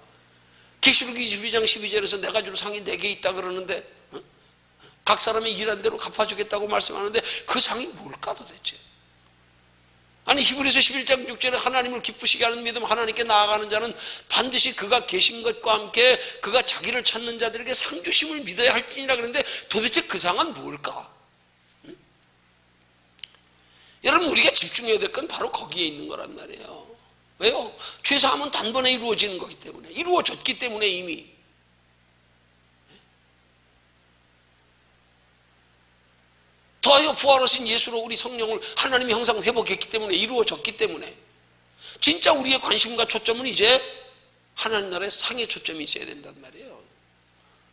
계시록 22장 12절에서 내가 줄 상이 4개 있다 그러는데 각 사람이 일한 대로 갚아주겠다고 말씀하는데 그 상이 뭘까 도대체? 아니 히브리서 11장 6절에 하나님을 기쁘시게 하는 믿음, 하나님께 나아가는 자는 반드시 그가 계신 것과 함께 그가 자기를 찾는 자들에게 상 주심을 믿어야 할지니라 그러는데 도대체 그 상은 뭘까? 여러분, 우리가 집중해야 될 건 바로 거기에 있는 거란 말이에요. 왜요? 죄사함은 단번에 이루어지는 거기 때문에, 이루어졌기 때문에 이미. 더하여 부활하신 예수로 우리 성령을 하나님의 형상 회복했기 때문에, 이루어졌기 때문에 진짜 우리의 관심과 초점은 이제 하나님 나라의 상에 초점이 있어야 된단 말이에요.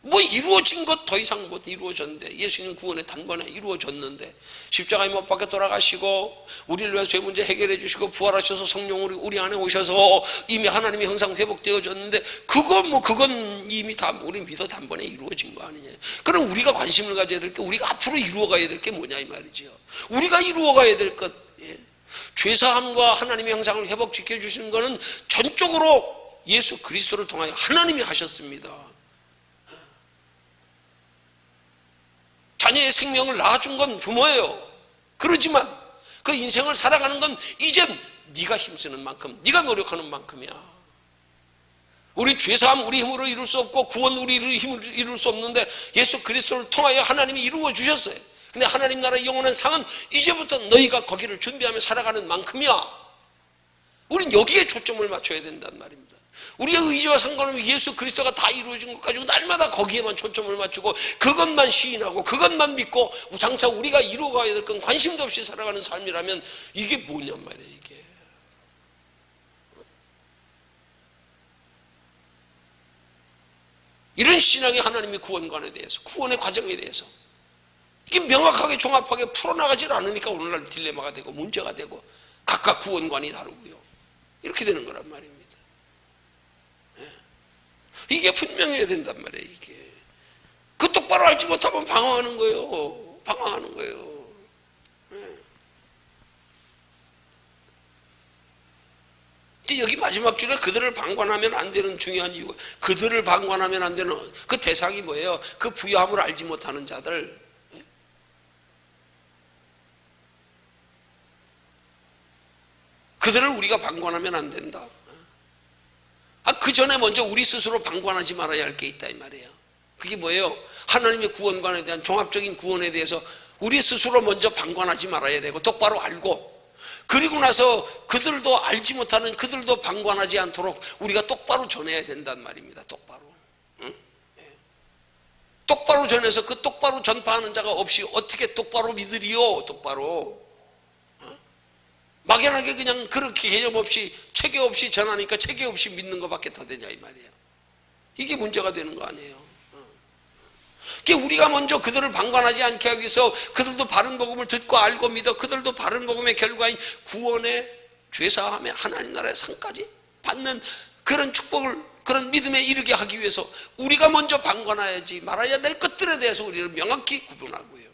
뭐 이루어진 것 더 이상 못 이루어졌는데, 예수님 구원에 단번에 이루어졌는데, 십자가에 못 박혀 돌아가시고 우리를 위해 죄 문제 해결해 주시고 부활하셔서 성령으로 우리 안에 오셔서 이미 하나님의 형상 회복되어졌는데, 그건 이미 다 우리 믿어 단번에 이루어진 거 아니냐. 그럼 우리가 관심을 가져야 될 게, 우리가 앞으로 이루어가야 될 게 뭐냐 이 말이지요. 우리가 이루어가야 될 것, 죄사함과 하나님의 형상을 회복시켜 주시는 것은 전적으로 예수 그리스도를 통하여 하나님이 하셨습니다. 자녀의 생명을 낳아준 건 부모예요. 그러지만 그 인생을 살아가는 건 이젠 네가 힘쓰는 만큼, 네가 노력하는 만큼이야. 우리 죄사함 우리 힘으로 이룰 수 없고 구원 우리 힘으로 이룰 수 없는데 예수 그리스도를 통하여 하나님이 이루어 주셨어요. 근데 하나님 나라의 영원한 상은 이제부터 너희가 거기를 준비하며 살아가는 만큼이야. 우린 여기에 초점을 맞춰야 된단 말입니다. 우리의 의지와 상관없이 예수 그리스도가 다 이루어진 것 가지고 날마다 거기에만 초점을 맞추고 그것만 시인하고 그것만 믿고 장차 우리가 이루어가야 될 건 관심도 없이 살아가는 삶이라면 이게 뭐냔 말이에요. 이게 이런 신앙의 하나님의 구원관에 대해서, 구원의 과정에 대해서 이게 명확하게 종합하게 풀어나가질 않으니까 오늘날 딜레마가 되고 문제가 되고 각각 구원관이 다르고요, 이렇게 되는 거란 말입니다. 이게 분명해야 된단 말이에요. 이게 그 똑바로 알지 못하면 방황하는 거예요. 방황하는 거예요. 여기 마지막 줄에 그들을 방관하면 안 되는 중요한 이유가, 그들을 방관하면 안 되는 그 대상이 뭐예요? 그 부요함을 알지 못하는 자들. 그들을 우리가 방관하면 안 된다. 그 전에 먼저 우리 스스로 방관하지 말아야 할 게 있다 이 말이에요. 그게 뭐예요? 하나님의 구원관에 대한 종합적인 구원에 대해서 우리 스스로 먼저 방관하지 말아야 되고 똑바로 알고, 그리고 나서 그들도 알지 못하는 그들도 방관하지 않도록 우리가 똑바로 전해야 된단 말입니다. 똑바로. 응? 똑바로 전해서 그 똑바로 전파하는 자가 없이 어떻게 똑바로 믿으리요? 똑바로. 막연하게 그냥 그렇게 개념 없이 체계 없이 전하니까 체계 없이 믿는 것밖에 더 되냐 이 말이에요. 이게 문제가 되는 거 아니에요. 그러니까 우리가 먼저 그들을 방관하지 않게 하기 위해서 그들도 바른 복음을 듣고 알고 믿어 그들도 바른 복음의 결과인 구원의 죄사함의 하나님 나라의 상까지 받는 그런 축복을, 그런 믿음에 이르게 하기 위해서 우리가 먼저 방관하지 말아야 될 것들에 대해서 우리는 명확히 구분하고요.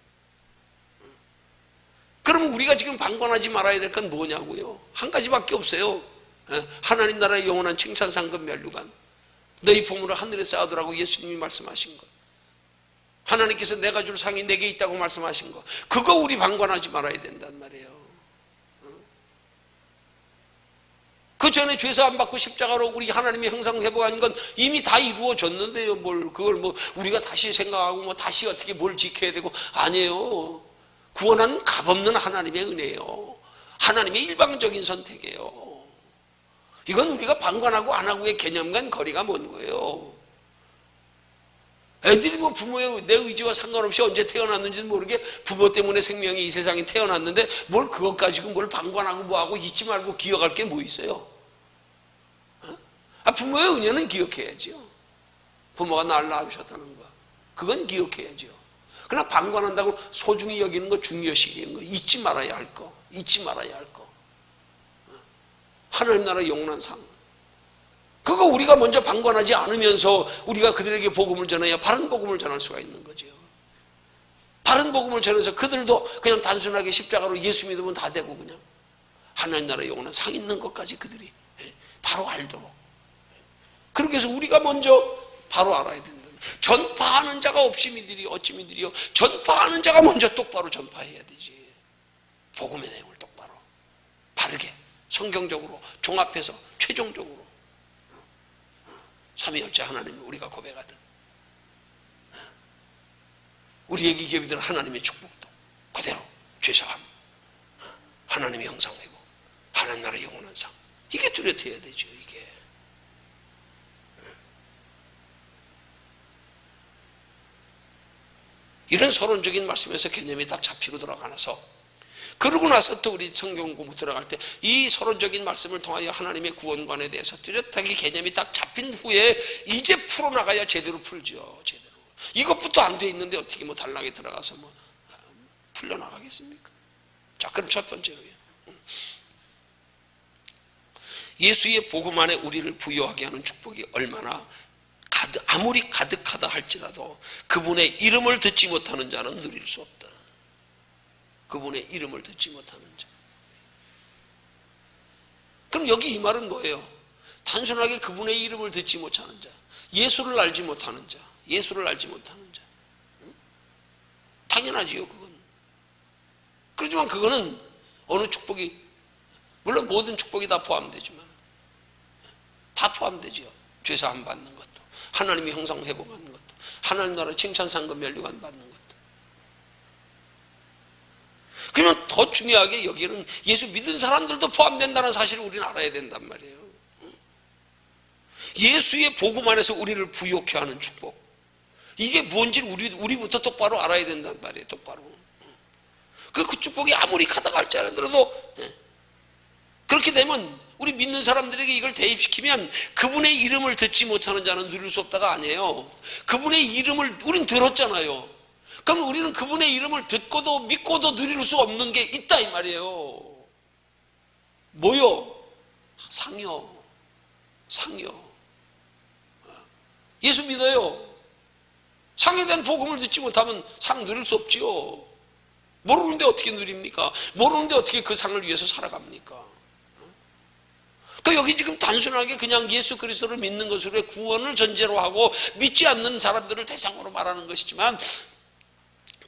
그러면 우리가 지금 방관하지 말아야 될 건 뭐냐고요? 한 가지밖에 없어요. 하나님 나라의 영원한 칭찬 상급 면류관, 너희 보물을 하늘에 쌓아두라고 예수님이 말씀하신 것, 하나님께서 내가 줄 상이 내게 있다고 말씀하신 거, 그거 우리 방관하지 말아야 된단 말이에요. 그 전에 죄사함 받고 십자가로 우리 하나님의 형상 회복한 건 이미 다 이루어졌는데요. 뭘 그걸 뭐 우리가 다시 생각하고 뭐 다시 어떻게 뭘 지켜야 되고, 아니에요. 구원은 값없는 하나님의 은혜예요. 하나님의 일방적인 선택이에요. 이건 우리가 방관하고 안 하고의 개념과는 거리가 먼 거예요. 애들이 뭐 부모의 내 의지와 상관없이 언제 태어났는지는 모르게 부모 때문에 생명이 이 세상에 태어났는데 뭘 그것 가지고 뭘 방관하고 뭐하고 잊지 말고 기억할 게 뭐 있어요? 부모의 은혜는 기억해야죠. 부모가 나를 낳아주셨다는 거, 그건 기억해야죠. 그러나 방관한다고 소중히 여기는 거, 중요시 여기는 거, 잊지 말아야 할 거, 잊지 말아야 할 거, 하나님 나라의 영원한 상, 그거 우리가 먼저 방관하지 않으면서 우리가 그들에게 복음을 전해야 바른 복음을 전할 수가 있는 거죠. 바른 복음을 전해서 그들도 그냥 단순하게 십자가로 예수 믿으면 다 되고 그냥 하나님 나라의 영원한 상 있는 것까지 그들이 바로 알도록, 그렇게 해서 우리가 먼저 바로 알아야 된다. 전파하는 자가 없이 믿으리 어찌 믿으리요? 전파하는 자가 먼저 똑바로 전파해야 되지. 복음의 내용을 똑바로 바르게 성경적으로 종합해서 최종적으로 삼위일체 하나님을 우리가 고백하듯 우리에게 기업이든 하나님의 축복도 그대로 죄사함, 하나님의 형상회복, 하나님 나라의 영원한 상, 이게 뚜렷해야 되죠. 이게 이런 서론적인 말씀에서 개념이 딱 잡히고 들어가서, 그러고 나서 또 우리 성경 공부 들어갈 때 이 서론적인 말씀을 통하여 하나님의 구원관에 대해서 뚜렷하게 개념이 딱 잡힌 후에 이제 풀어나가야 제대로 풀죠. 제대로. 이것부터 안 돼 있는데 어떻게 뭐 달랑에 들어가서 뭐 풀려나가겠습니까? 자, 그럼 첫 번째로요, 예수의 복음 안에 우리를 부여하게 하는 축복이 얼마나 아무리 가득하다 할지라도 그분의 이름을 듣지 못하는 자는 누릴 수 없다. 그분의 이름을 듣지 못하는 자. 그럼 여기 이 말은 뭐예요? 단순하게 그분의 이름을 듣지 못하는 자, 예수를 알지 못하는 자, 예수를 알지 못하는 자. 당연하지요, 그건. 그렇지만 그거는 어느 축복이, 물론 모든 축복이 다 포함되지만 다 포함되지요. 죄사함 받는 것도, 하나님의 형상 회복하는 것도, 하나님 나라 칭찬 상급 면류관 받는 것도. 그러면 더 중요하게 여기에는 예수 믿은 사람들도 포함된다는 사실을 우리는 알아야 된단 말이에요. 예수의 복음 안에서 우리를 부욕해 하는 축복, 이게 뭔지를 우리부터 똑바로 알아야 된단 말이에요. 똑바로. 그 축복이 아무리 가득할지 않더라도 그렇게 되면 우리 믿는 사람들에게 이걸 대입시키면 그분의 이름을 듣지 못하는 자는 누릴 수 없다가 아니에요. 그분의 이름을 우린 들었잖아요. 그럼 우리는 그분의 이름을 듣고도 믿고도 누릴 수 없는 게 있다 이 말이에요. 뭐요? 상요. 상요. 예수 믿어요. 상에 대한 복음을 듣지 못하면 상 누릴 수 없지요. 모르는데 어떻게 누립니까? 모르는데 어떻게 그 상을 위해서 살아갑니까? 그 여기 지금 단순하게 그냥 예수 그리스도를 믿는 것으로 구원을 전제로 하고 믿지 않는 사람들을 대상으로 말하는 것이지만,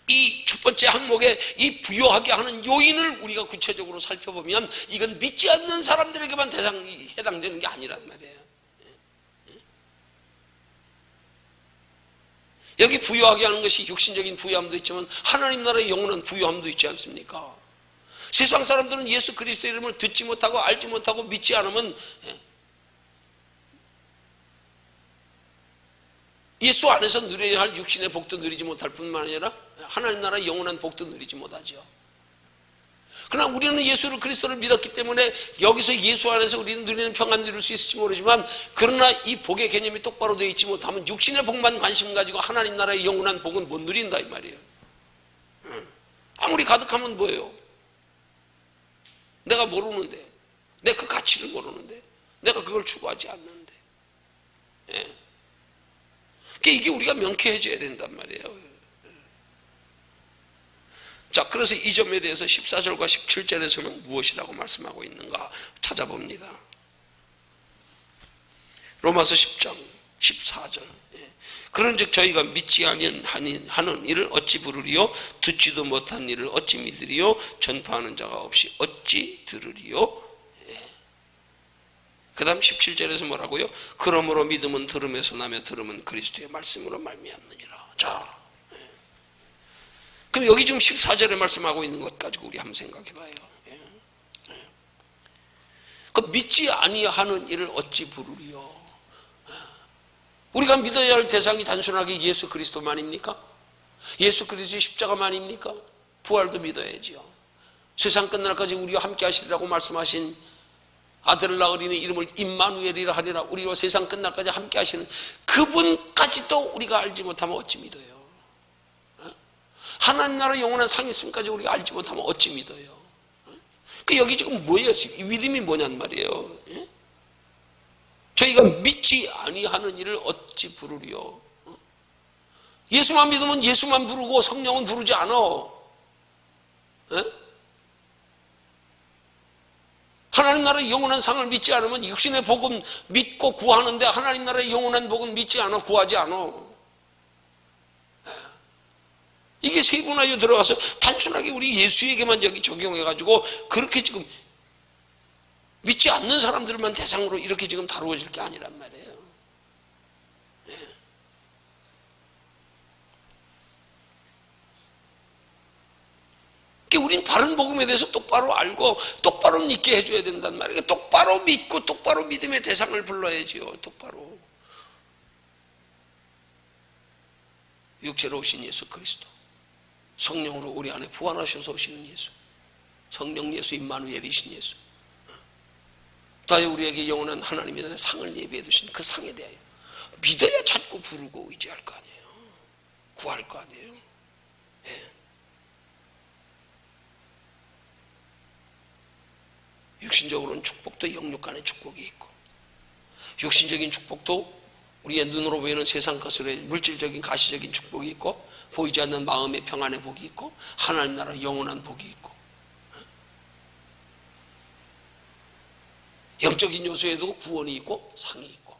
이 첫 번째 항목에 이 부여하게 하는 요인을 우리가 구체적으로 살펴보면 이건 믿지 않는 사람들에게만 해당되는 게 아니란 말이에요. 여기 부유하게 하는 것이 육신적인 부유함도 있지만 하나님 나라의 영원한 부유함도 있지 않습니까? 세상 사람들은 예수 그리스도의 이름을 듣지 못하고 알지 못하고 믿지 않으면 예수 안에서 누려야 할 육신의 복도 누리지 못할 뿐만 아니라 하나님 나라의 영원한 복도 누리지 못하죠. 그러나 우리는 예수를 그리스도를 믿었기 때문에 여기서 예수 안에서 우리는 누리는 평안 누릴 수 있을지 모르지만, 그러나 이 복의 개념이 똑바로 되어 있지 못하면 육신의 복만 관심 가지고 하나님 나라의 영원한 복은 못 누린다 이 말이에요. 아무리 가득하면 뭐예요? 내가 모르는데, 내 그 가치를 모르는데, 내가 그걸 추구하지 않는데. 그러니까 이게 우리가 명쾌해져야 된단 말이에요. 자, 그래서 이 점에 대해서 14절과 17절에서는 무엇이라고 말씀하고 있는가 찾아봅니다. 로마서 10장 14절. 그런즉 저희가 믿지 아니하는 일을 어찌 부르리요? 듣지도 못한 일을 어찌 믿으리요? 전파하는 자가 없이 어찌 들으리요? 그 다음 17절에서 뭐라고요? 그러므로 믿음은 들음에서 나며 들음은 그리스도의 말씀으로 말미암느니라. 자, 그럼 여기 지금 14절에 말씀하고 있는 것 가지고 우리 한번 생각해 봐요. 그 믿지 아니하는 일을 어찌 부르리요? 우리가 믿어야 할 대상이 단순하게 예수 그리스도만입니까? 예수 그리스도의 십자가만입니까? 부활도 믿어야지요. 세상 끝날까지 우리와 함께 하시리라고 말씀하신 아들 낳으리니 이름을 임마누엘이라 하리라, 우리와 세상 끝날까지 함께 하시는 그분까지도 우리가 알지 못하면 어찌 믿어요? 하나님 나라 영원한 상이 있음까지 우리가 알지 못하면 어찌 믿어요? 여기 지금 뭐예요? 이 믿음이 뭐냔 말이에요. 저희가 믿지 아니하는 일을 어찌 부르리요? 예수만 믿으면 예수만 부르고 성령은 부르지 않아. 하나님 나라의 영원한 상을 믿지 않으면 육신의 복은 믿고 구하는데 하나님 나라의 영원한 복은 믿지 않아, 구하지 않아. 이게 세분화에 들어가서 단순하게 우리 예수에게만 여기 적용해가지고 그렇게 지금 믿지 않는 사람들만 대상으로 이렇게 지금 다루어질 게 아니란 말이에요. 그러니까 우리는 바른 복음에 대해서 똑바로 알고 똑바로 믿게 해줘야 된단 말이에요. 똑바로 믿고 똑바로 믿음의 대상을 불러야지요. 똑바로. 육체로 오신 예수 그리스도, 성령으로 우리 안에 부활하셔서 오시는 예수, 성령 예수 임마누엘이신 예수, 다시 우리에게 영원한 하나님에 대한 상을 예비해 두신 그 상에 대하여 믿어야 찾고 부르고 의지할 거 아니에요. 구할 거 아니에요. 육신적으로는 축복도 영육 간의 축복이 있고, 육신적인 축복도 우리의 눈으로 보이는 세상 것으로의 물질적인 가시적인 축복이 있고, 보이지 않는 마음의 평안의 복이 있고, 하나님 나라 영원한 복이 있고, 영적인 요소에도 구원이 있고 상이 있고,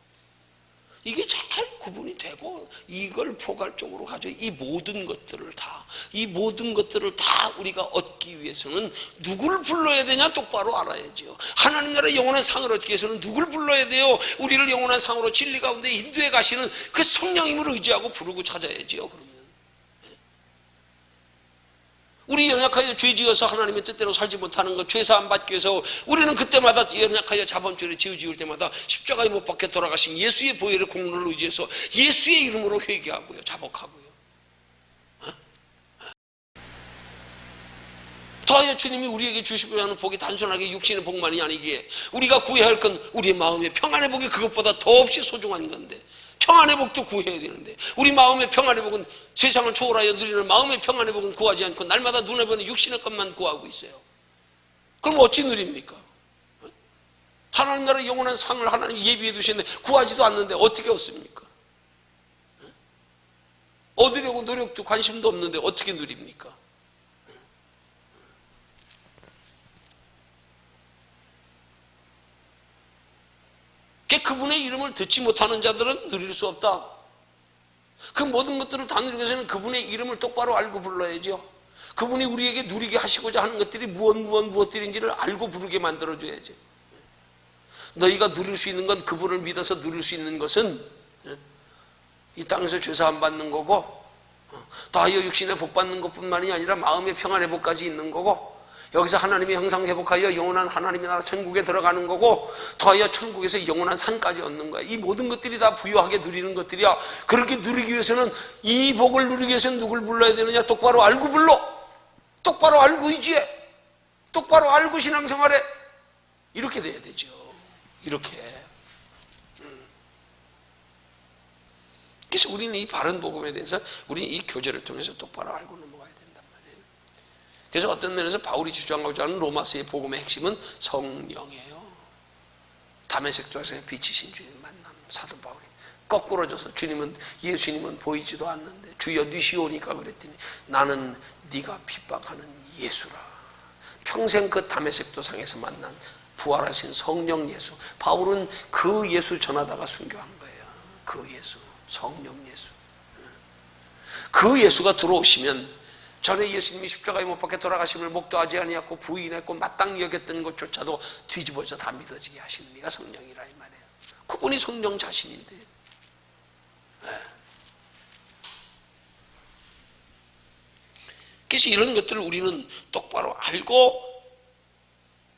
이게 잘 구분이 되고 이걸 포괄적으로 가지고 이 모든 것들을 다 우리가 얻기 위해서는 누구를 불러야 되냐 똑바로 알아야죠. 하나님 나라의 영원한 상을 얻기 위해서는 누구를 불러야 돼요? 우리를 영원한 상으로 진리 가운데 인도해 가시는 그 성령님을 의지하고 부르고 찾아야지요. 그러면 우리 연약하여 죄지어서 하나님의 뜻대로 살지 못하는 것, 죄사함 받기 위해서 우리는 그때마다 연약하여 자범죄를 지을 때마다 십자가에 못 박혀 돌아가신 예수의 보혈의 공로를 의지해서 예수의 이름으로 회개하고요, 자복하고요. 더하여 주님이 우리에게 주시고자 하는 복이 단순하게 육신의 복만이 아니기에 우리가 구해야 할 건 우리의 마음의 평안의 복이 그것보다 더없이 소중한 건데, 평안의 복도 구해야 되는데 우리 마음의 평안의 복은 세상을 초월하여 누리는 마음의 평안의 복은 구하지 않고 날마다 눈에 보는 육신의 것만 구하고 있어요. 그럼 어찌 누립니까? 하나님 나라의 영원한 상을 하나님 예비해 두셨는데 구하지도 않는데 어떻게 얻습니까? 얻으려고 노력도 관심도 없는데 어떻게 누립니까? 그분의 이름을 듣지 못하는 자들은 누릴 수 없다. 그 모든 것들을 다 누리기 위해서는 그분의 이름을 똑바로 알고 불러야죠. 그분이 우리에게 누리게 하시고자 하는 것들이 무엇들인지를 알고 부르게 만들어줘야죠. 너희가 누릴 수 있는 건, 그분을 믿어서 누릴 수 있는 것은 이 땅에서 죄사함 받는 거고, 더하여 육신의 복 받는 것뿐만이 아니라 마음의 평안의 복까지 있는 거고, 여기서 하나님의 형상 회복하여 영원한 하나님의 나라 천국에 들어가는 거고, 더하여 천국에서 영원한 상까지 얻는 거야. 이 모든 것들이 다 부유하게 누리는 것들이야. 그렇게 누리기 위해서는, 이 복을 누리기 위해서는 누굴 불러야 되느냐? 똑바로 알고 불러. 똑바로 알고 의지해. 똑바로 알고 신앙생활해. 이렇게 돼야 되죠. 이렇게. 그래서 우리는 이 바른 복음에 대해서 우리는 이 교제를 통해서 똑바로 알고 넘어가야 된단 말이에요. 그래서 어떤 면에서 바울이 주장하고자 하는 로마서의 복음의 핵심은 성령이에요. 다메섹 도에서 빛이신 주님 만남. 사도 바울이 거꾸로져서 예수님은 보이지도 않는데 주여 니시오니까 그랬더니 나는 네가 핍박하는 예수라. 평생 그 다메섹 도상에서 만난 부활하신 성령 예수. 바울은 그 예수 전하다가 순교한 거예요. 그 예수. 성령 예수. 그 예수가 들어오시면, 전에 예수님이 십자가에 못 박혀 돌아가심을 목도하지 아니하고 부인했고 마땅히 여겼던 것조차도 뒤집어져 다 믿어지게 하시는 이가 성령이라 이 말이에요. 그분이 성령 자신인데. 그래서 이런 것들을 우리는 똑바로 알고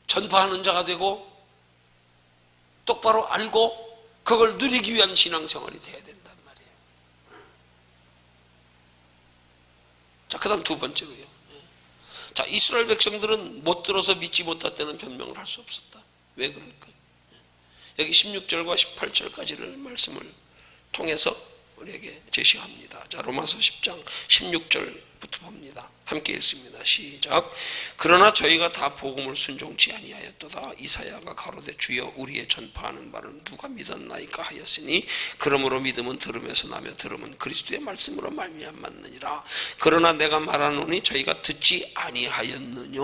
전파하는 자가 되고, 똑바로 알고 그걸 누리기 위한 신앙생활이 돼야 된단 말이에요. 자, 그 다음 두 번째로요. 자, 이스라엘 백성들은 못 들어서 믿지 못했다는 변명을 할 수 없었다. 왜 그럴까? 여기 16절과 18절까지를 말씀을 통해서 우리에게 제시합니다. 자, 로마서 10장 16절부터 봅니다. 함께 읽습니다. 시작. 그러나 저희가 다 복음을 순종치 아니하였도다. 이사야가 가로되 주여 우리의 전파하는 바를 누가 믿었나이까 하였으니 그러므로 믿음은 들음에서 나며 들음은 그리스도의 말씀으로 말미암았느니라. 그러나 내가 말하노니 저희가 듣지 아니하였느냐?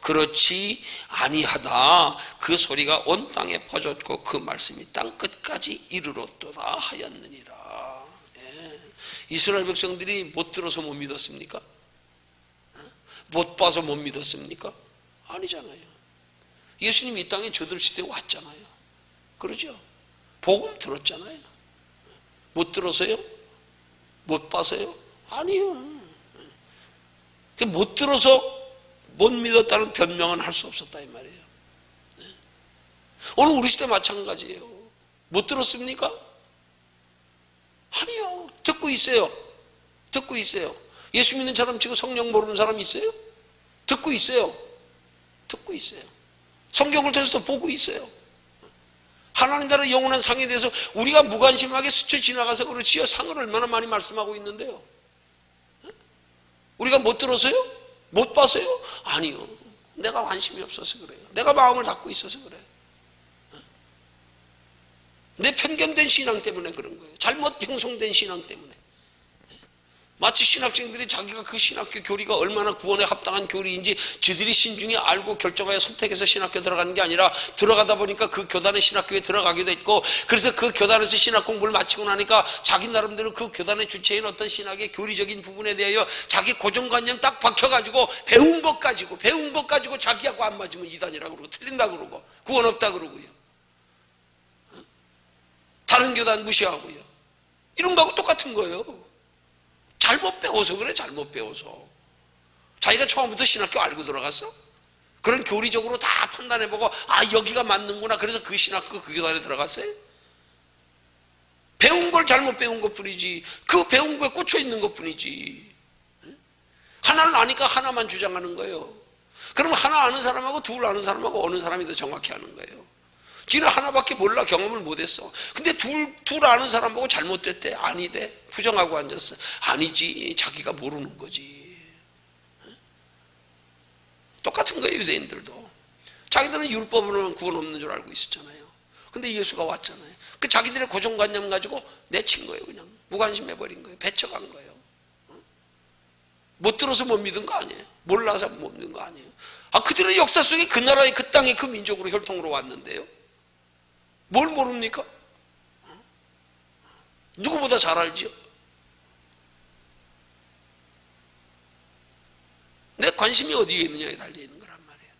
그렇지 아니하다. 그 소리가 온 땅에 퍼졌고 그 말씀이 땅 끝까지 이르렀도다 하였느니라. 이스라엘 백성들이 못 들어서 못 믿었습니까? 못 봐서 못 믿었습니까? 아니잖아요. 예수님이 이 땅에 저들 시대에 왔잖아요. 그러죠? 복음 들었잖아요. 못 들어서요? 못 봐서요? 아니요. 못 들어서 못 믿었다는 변명은 할 수 없었다 이 말이에요. 오늘 우리 시대 마찬가지예요. 못 들었습니까? 아니요. 듣고 있어요. 듣고 있어요. 예수 믿는 사람 치고 성령 모르는 사람 있어요? 듣고 있어요. 듣고 있어요. 성경을 통해서도 보고 있어요. 하나님 나라 영원한 상에 대해서 우리가 무관심하게 스쳐 지나가서 그렇지요. 상을 얼마나 많이 말씀하고 있는데요. 우리가 못 들어서요? 못 봐서요? 아니요. 내가 관심이 없어서 그래요. 내가 마음을 닫고 있어서 그래요. 내 편견된 신앙 때문에 그런 거예요. 잘못 형성된 신앙 때문에. 마치 신학생들이 자기가 그 신학교 교리가 얼마나 구원에 합당한 교리인지 지들이 신중히 알고 결정하여 선택해서 신학교 들어가는 게 아니라 들어가다 보니까 그 교단의 신학교에 들어가게 됐고, 그래서 그 교단에서 신학 공부를 마치고 나니까 자기 나름대로 그 교단의 주체인 어떤 신학의 교리적인 부분에 대하여 자기 고정관념 딱 박혀가지고 배운 것 가지고 자기하고 안 맞으면 이단이라고 그러고 틀린다 그러고 구원 없다 그러고요. 다른 교단 무시하고요. 이런 거하고 똑같은 거예요. 잘못 배워서 그래. 잘못 배워서. 자기가 처음부터 신학교 알고 들어갔어? 그런 교리적으로 다 판단해보고 여기가 맞는구나. 그래서 그 신학교 그 교단에 들어갔어요? 배운 걸 잘못 배운 것뿐이지. 그 배운 거에 꽂혀 있는 것뿐이지. 하나를 아니까 하나만 주장하는 거예요. 그럼 하나 아는 사람하고 둘 아는 사람하고 어느 사람이 더 정확히 아는 거예요? 지는 하나밖에 몰라. 경험을 못했어. 근데 둘 아는 사람 보고 잘못됐대. 아니대. 부정하고 앉았어. 아니지. 자기가 모르는 거지. 똑같은 거예요. 유대인들도. 자기들은 율법으로는 구원 없는 줄 알고 있었잖아요. 근데 예수가 왔잖아요. 그 자기들의 고정관념 가지고 내친 거예요. 그냥 무관심해버린 거예요. 배척한 거예요. 못 들어서 못 믿은 거 아니에요. 몰라서 못 믿은 거 아니에요. 그들의 역사 속에 그 나라의 그 땅의 그 민족으로 혈통으로 왔는데요. 뭘 모릅니까? 누구보다 잘 알지요? 내 관심이 어디에 있느냐에 달려있는 거란 말이에요.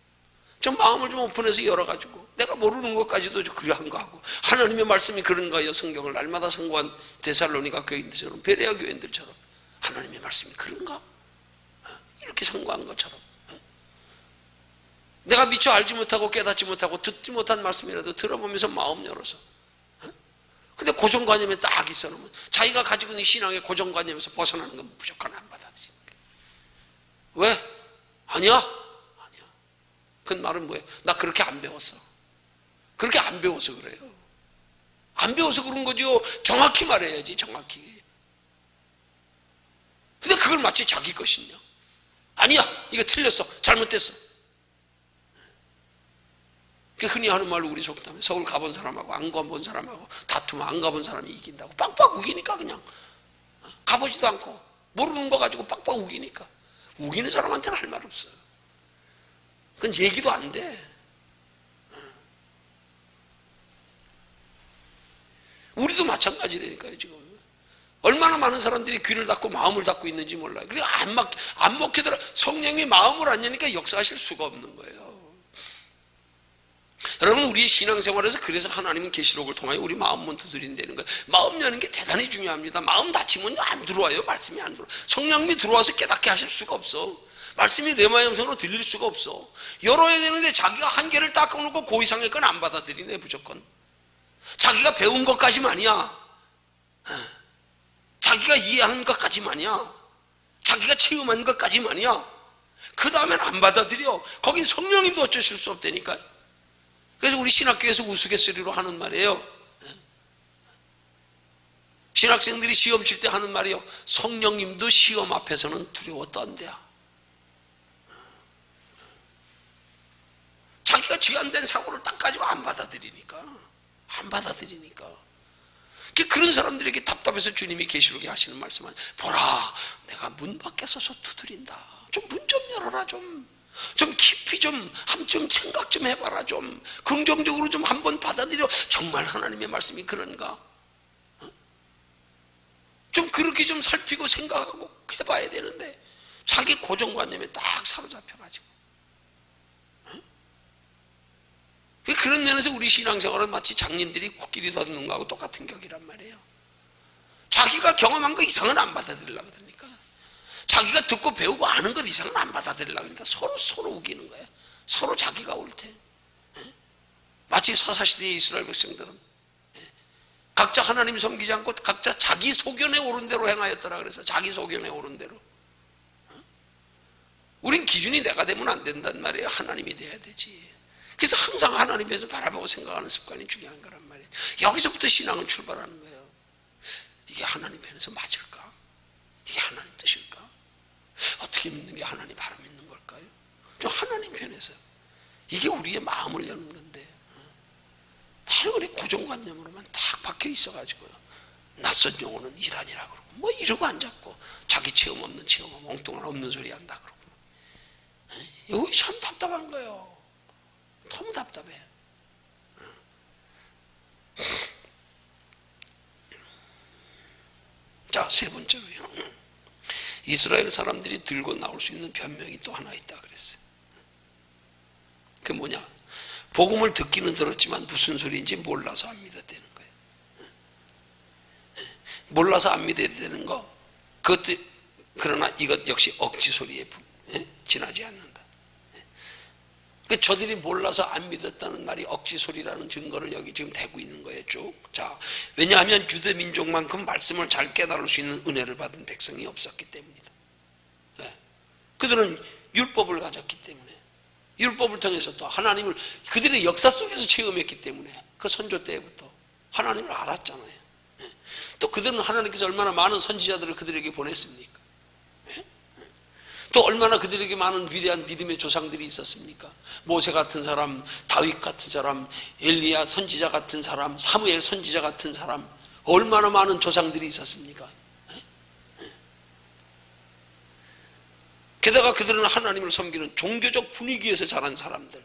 좀 마음을 좀 오픈해서 열어가지고 내가 모르는 것까지도 그러한 거 하고, 하나님의 말씀이 그런가요? 성경을 날마다 선고한 데살로니가 교인들처럼, 베레아 교인들처럼 하나님의 말씀이 그런가? 이렇게 선고한 것처럼 내가 미처 알지 못하고 깨닫지 못하고 듣지 못한 말씀이라도 들어보면서 마음 열어서, 근데 고정관념에 딱 있어놓으면 자기가 가지고 있는 신앙의 고정관념에서 벗어나는 건 무조건 안 받아들이니까. 왜? 아니야. 그 말은 뭐예요? 나 그렇게 안 배웠어. 그렇게 안 배워서 그래요. 안 배워서 그런 거죠. 정확히 말해야지, 정확히. 근데 그걸 마치 자기 것이냐? 아니야, 이거 틀렸어, 잘못됐어. 그 흔히 하는 말로 우리 속담에 서울 가본 사람하고 안 가본 사람하고 다투면 안 가본 사람이 이긴다고. 빡빡 우기니까 그냥 가보지도 않고 모르는 거 가지고 빡빡 우기니까. 우기는 사람한테는 할 말 없어요. 그건 얘기도 안 돼. 우리도 마찬가지라니까요. 지금 얼마나 많은 사람들이 귀를 닫고 마음을 닫고 있는지 몰라요. 그래 안 먹히더라. 성령이 마음을 안 여니까 역사하실 수가 없는 거예요. 여러분, 우리의 신앙생활에서 그래서 하나님은 계시록을 통하여 우리 마음만 두드린다는 거예요. 마음 여는 게 대단히 중요합니다. 마음 닫히면 안 들어와요. 말씀이 안 들어와. 성령님이 들어와서 깨닫게 하실 수가 없어. 말씀이 레마의 음성으로 들릴 수가 없어. 열어야 되는데 자기가 한계를 딱 끊고 그 이상의 건 안 받아들이네. 무조건 자기가 배운 것까지만이야. 자기가 이해하는 것까지만이야. 자기가 체험한 것까지만이야. 그 다음엔 안 받아들여. 거긴 성령님도 어쩌실 수 없다니까요. 그래서 우리 신학교에서 우스갯소리로 하는 말이에요. 신학생들이 시험 칠 때 하는 말이요, 성령님도 시험 앞에서는 두려워 떤대야. 자기가 죄안된 사고를 딱 가지고 안 받아들이니까. 그런 사람들에게 답답해서 주님이 계시록에 하시는 말씀은, 보라, 내가 문 밖에 서서 두드린다. 좀 문 좀 열어라. 좀 깊이 좀 생각 좀 해봐라. 좀 긍정적으로 좀 한번 받아들여. 정말 하나님의 말씀이 그런가? 좀 그렇게 좀 살피고 생각하고 해봐야 되는데 자기 고정관념에 딱 사로잡혀가지고. 그런 면에서 우리 신앙생활은 마치 장님들이 코끼리 걷는 거하고 똑같은 격이란 말이에요. 자기가 경험한 거 이상은 안 받아들이려고 그러니까, 자기가 듣고 배우고 아는 것 이상은 안 받아들이려고 그러니까 서로 우기는 거예요. 서로 자기가 옳대. 마치 사사시대의 이스라엘 백성들은 각자 하나님 섬기지 않고 각자 자기 소견에 옳은 대로 행하였더라. 그래서 자기 소견에 옳은 대로. 우린 기준이 내가 되면 안 된단 말이에요. 하나님이 돼야 되지. 그래서 항상 하나님에서 바라보고 생각하는 습관이 중요한 거란 말이에요. 여기서부터 신앙은 출발하는 거예요. 이게 하나님 편에서 맞을까? 이게 하나님 뜻일까? 어떻게 믿는 게 하나님 바로 믿는 걸까요? 좀 하나님 편에서. 이게 우리의 마음을 여는 건데, 다 우리 고정관념으로만 딱 박혀 있어가지고요, 낯선 용어는 이단이라고 그러고 뭐 이러고 앉았고, 자기 체험 없는 체험, 엉뚱한 없는 소리 한다 그러고. 이거 참 답답한 거예요. 너무 답답해. 자, 세 번째로요, 이스라엘 사람들이 들고 나올 수 있는 변명이 또 하나 있다 그랬어요. 그게 뭐냐? 복음을 듣기는 들었지만 무슨 소리인지 몰라서 안 믿었다는 거예요. 몰라서 안 믿어야 거, 그것도, 그러나 이것 역시 억지 소리에 지나지 않는다. 저들이 몰라서 안 믿었다는 말이 억지 소리라는 증거를 여기 지금 대고 있는 거예요, 쭉. 자, 왜냐하면 유대 민족만큼 말씀을 잘 깨달을 수 있는 은혜를 받은 백성이 없었기 때문이다. 그들은 율법을 가졌기 때문에, 율법을 통해서 또 하나님을 그들의 역사 속에서 체험했기 때문에, 그 선조 때부터 하나님을 알았잖아요. 또 그들은 하나님께서 얼마나 많은 선지자들을 그들에게 보냈습니까? 또 얼마나 그들에게 많은 위대한 믿음의 조상들이 있었습니까? 모세 같은 사람, 다윗 같은 사람, 엘리야 선지자 같은 사람, 사무엘 선지자 같은 사람, 얼마나 많은 조상들이 있었습니까? 게다가 그들은 하나님을 섬기는 종교적 분위기에서 자란 사람들,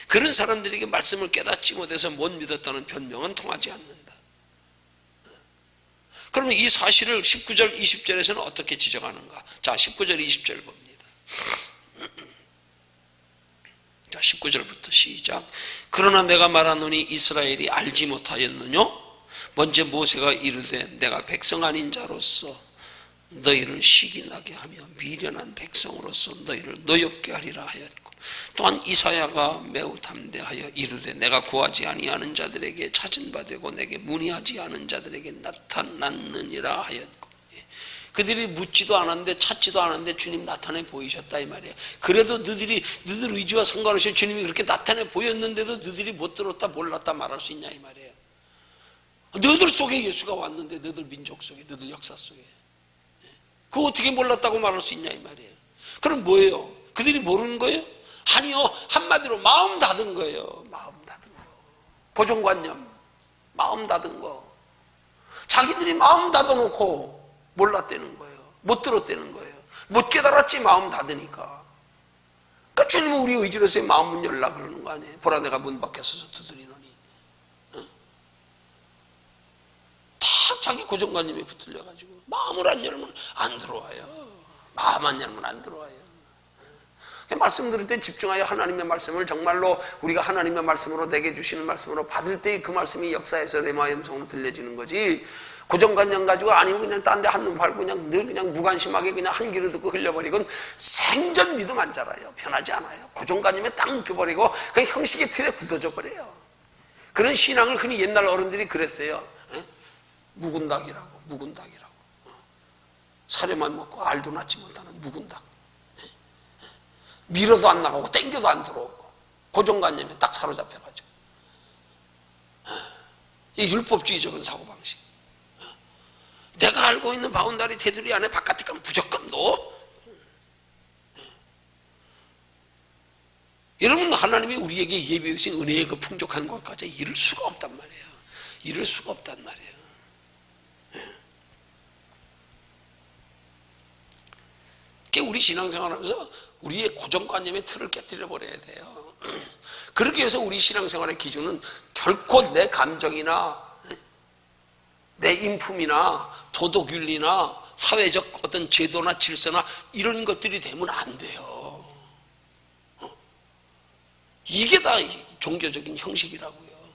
그런 사람들에게 말씀을 깨닫지 못해서 못 믿었다는 변명은 통하지 않는다. 그러면 이 사실을 19절 20절에서는 어떻게 지적하는가? 자, 19절 20절 봅니다. 자, 19절부터 시작. 그러나 내가 말하노니 이스라엘이 알지 못하였느냐? 먼저 모세가 이르되 내가 백성 아닌 자로서 너희를 시기 나게 하며 미련한 백성으로서 너희를 노엽게 하리라 하였고, 또한 이사야가 매우 담대하여 이르되 내가 구하지 아니하는 자들에게 찾은 바 되고 내게 문의하지 않은 자들에게 나타났느니라 하였고, 그들이 묻지도 않았는데 찾지도 않았는데 주님 나타내 보이셨다 이 말이에요. 그래도 너들 의지와 상관없이 주님이 그렇게 나타내 보였는데도 너들이 못 들었다 몰랐다 말할 수 있냐 이 말이에요. 너들 속에 예수가 왔는데, 너들 민족 속에, 너들 역사 속에 그거 어떻게 몰랐다고 말할 수 있냐 이 말이에요. 그럼 뭐예요? 그들이 모르는 거예요? 아니요, 한마디로 마음 닫은 거예요. 마음 닫은 거, 고정관념, 마음 닫은 거. 자기들이 마음 닫아놓고 몰랐다는 거예요. 못 들었다는 거예요. 못 깨달았지, 마음 닫으니까. 그러니까 주님은 우리 의지로서의 마음 문 열라 그러는 거 아니에요. 보라 내가 문 밖에 서서 두드리노니. 다 자기 고정관념에 붙들려가지고 마음을 안 열면 안 들어와요. 마음 안 열면 안 들어와요. 말씀 들을 때 집중하여 하나님의 말씀을 정말로 우리가 하나님의 말씀으로 내게 주시는 말씀으로 받을 때 그 말씀이 역사에서 내 마음의 음성으로 들려지는 거지, 고정관념 가지고 아니면 그냥 딴 데 한눈 팔고 그냥 늘 그냥 무관심하게 그냥 한 귀로 듣고 흘려버리건 생전 믿음 안 자라요. 변하지 않아요. 고정관념에 딱 묶여버리고 그냥 형식의 틀에 굳어져 버려요. 그런 신앙을 흔히 옛날 어른들이 그랬어요. 묵은 닭이라고. 사료만 먹고 알도 낳지 못하는 묵은 닭. 밀어도 안 나가고 땡겨도 안 들어오고 고정관념에 딱 사로잡혀가지고, 이 율법주의적인 사고방식. 내가 알고 있는 바운다리 테두리 안에 바깥에 가면 무조건 넣어. 여러분, 하나님이 우리에게 예비해 주신 은혜의 그 풍족한 것까지 이룰 수가 없단 말이에요. 이룰 수가 없단 말이에요. 우리 신앙생활하면서 우리의 고정관념의 틀을 깨뜨려 버려야 돼요. 그렇게 해서 우리 신앙생활의 기준은 결코 내 감정이나 내 인품이나 도덕윤리나 사회적 어떤 제도나 질서나 이런 것들이 되면 안 돼요. 이게 다 종교적인 형식이라고요.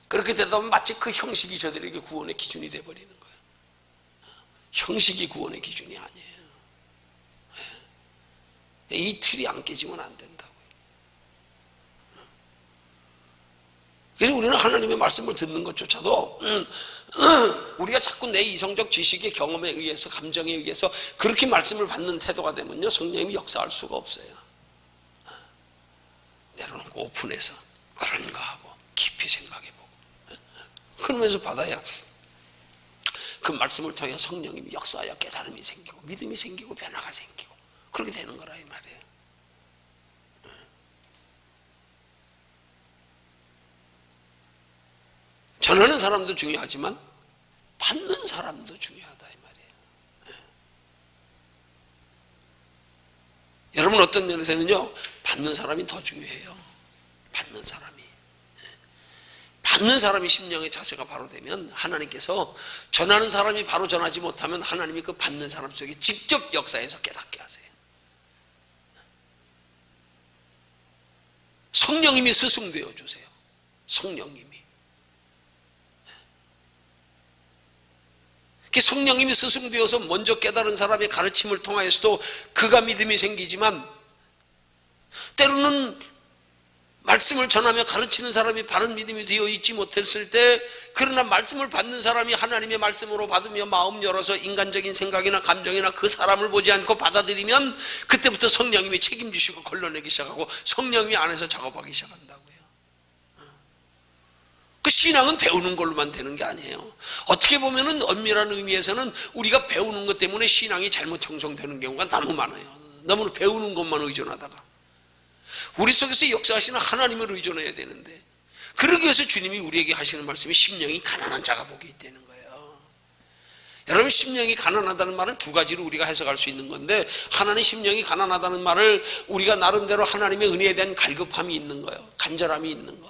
그렇게 되다 보면 마치 그 형식이 저들에게 구원의 기준이 돼버리는 거예요. 형식이 구원의 기준이 아니에요. 이 틀이 안 깨지면 안 된다고요. 그래서 우리는 하나님의 말씀을 듣는 것조차도 우리가 자꾸 내 이성적 지식의 경험에 의해서, 감정에 의해서 그렇게 말씀을 받는 태도가 되면요, 성령님이 역사할 수가 없어요. 내려놓고 오픈해서 그런가 하고 깊이 생각해보고 그러면서 받아야 그 말씀을 통해 성령님이 역사하여 깨달음이 생기고 믿음이 생기고 변화가 생기고 그렇게 되는 거라 이 말이에요. 전하는 사람도 중요하지만 받는 사람도 중요하다 이 말이에요. 여러분, 어떤 면에서는요, 받는 사람이 더 중요해요. 받는 사람이 심령의 자세가 바로 되면 하나님께서 전하는 사람이 바로 전하지 못하면 하나님이 그 받는 사람 속에 직접 역사해서 깨닫게 하세요. 성령님이 스승되어 주세요. 성령님이 스승되어서 먼저 깨달은 사람의 가르침을 통하여서도 그가 믿음이 생기지만, 때로는 말씀을 전하며 가르치는 사람이 바른 믿음이 되어 있지 못했을 때, 그러나 말씀을 받는 사람이 하나님의 말씀으로 받으며 마음 열어서 인간적인 생각이나 감정이나 그 사람을 보지 않고 받아들이면 그때부터 성령님이 책임지시고 걸러내기 시작하고 성령님이 안에서 작업하기 시작한다고요. 그 신앙은 배우는 걸로만 되는 게 아니에요. 어떻게 보면은 엄밀한 의미에서는 우리가 배우는 것 때문에 신앙이 잘못 형성되는 경우가 너무 많아요. 너무 배우는 것만 의존하다가 우리 속에서 역사하시는 하나님을 의존해야 되는데, 그러기 위해서 주님이 우리에게 하시는 말씀이 심령이 가난한 자가 복이 있다는 거예요. 여러분, 심령이 가난하다는 말을 두 가지로 우리가 해석할 수 있는 건데, 하나는 심령이 가난하다는 말을 우리가 나름대로 하나님의 은혜에 대한 갈급함이 있는 거예요. 간절함이 있는 거.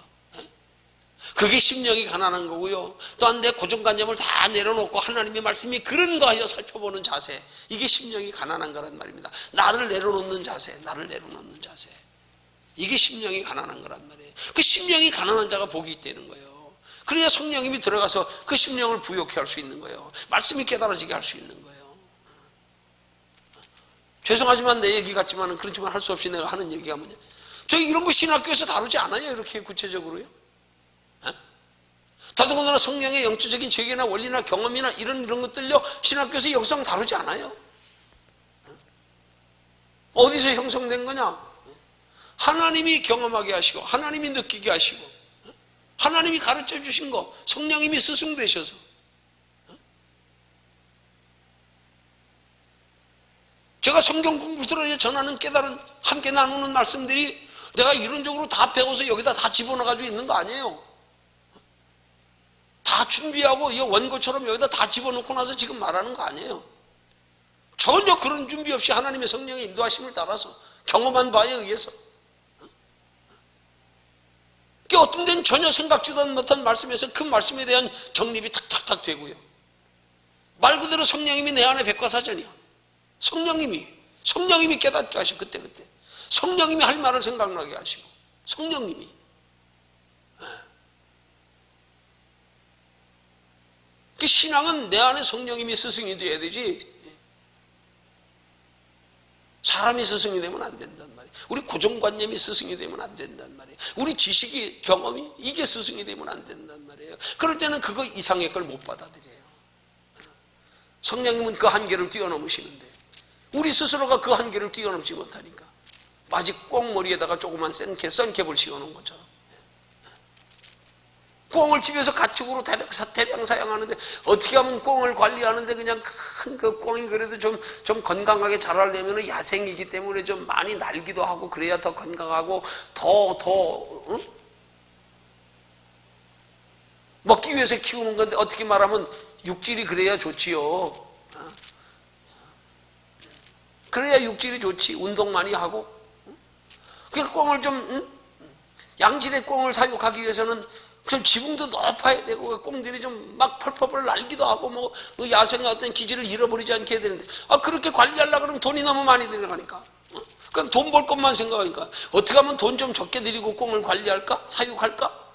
그게 심령이 가난한 거고요. 또한 내 고정관념을 다 내려놓고 하나님의 말씀이 그런가 하여 살펴보는 자세, 이게 심령이 가난한 거란 말입니다. 나를 내려놓는 자세, 나를 내려놓는 자세, 이게 심령이 가난한 거란 말이에요. 그 심령이 가난한 자가 복이 있다는 거예요. 그래야 성령님이 들어가서 그 심령을 부욕해 할 수 있는 거예요. 말씀이 깨달아지게 할 수 있는 거예요. 죄송하지만 내 얘기 같지만 그렇지만 할 수 없이 내가 하는 얘기가 뭐냐, 저희 이런 거 신학교에서 다루지 않아요. 이렇게 구체적으로요. 더더군다나 성령의 영적인 체계나 원리나 경험이나 이런 것들요, 신학교에서 역성 다루지 않아요. 어디서 형성된 거냐? 하나님이 경험하게 하시고 하나님이 느끼게 하시고 하나님이 가르쳐 주신 거, 성령님이 스승 되셔서. 제가 성경 공부를 들어야 전하는 깨달은 함께 나누는 말씀들이 내가 이론적으로 다 배워서 여기다 다 집어넣어가지고 있는 거 아니에요. 다 준비하고 이 원고처럼 여기다 다 집어넣고 나서 지금 말하는 거 아니에요. 전혀 그런 준비 없이 하나님의 성령의 인도하심을 따라서 경험한 바에 의해서, 어떤 데는 전혀 생각지도 못한 말씀에서 그 말씀에 대한 정립이 탁탁탁 되고요. 말 그대로 성령님이 내 안에 백과사전이야. 성령님이 깨닫게 하시고 그때 성령님이 할 말을 생각나게 하시고 성령님이. 그 신앙은 내 안에 성령님이 스승이 되어야 되지, 사람이 스승이 되면 안 된단 말이에요. 우리 고정관념이 스승이 되면 안 된단 말이에요. 우리 지식이, 경험이 이게 스승이 되면 안 된단 말이에요. 그럴 때는 그거 이상의 걸 못 받아들여요. 성령님은 그 한계를 뛰어넘으시는데 우리 스스로가 그 한계를 뛰어넘지 못하니까 마치 꽁머리에다가 조그만 썬캡을 씌워놓은 것처럼, 꽁을 집에서 가축으로 대량 사용하는데 어떻게 하면 꽁을 관리하는데 그냥 큰 그 꽁이 그래도 좀 건강하게 자라려면 야생이기 때문에 좀 많이 날기도 하고 그래야 더 건강하고 더 먹기 위해서 키우는 건데 어떻게 말하면 육질이 그래야 좋지요. 그래야 육질이 좋지. 운동 많이 하고. 그 꽁을 양질의 꽁을 사육하기 위해서는 좀 지붕도 높아야 되고 꽁들이 좀 막 펄펄 날기도 하고 뭐 야생의 어떤 기질을 잃어버리지 않게 해야 되는데, 그렇게 관리하려고 그러면 돈이 너무 많이 들어가니까, 그냥 돈 벌 것만 생각하니까 어떻게 하면 돈 좀 적게 들이고 꽁을 관리할까? 사육할까?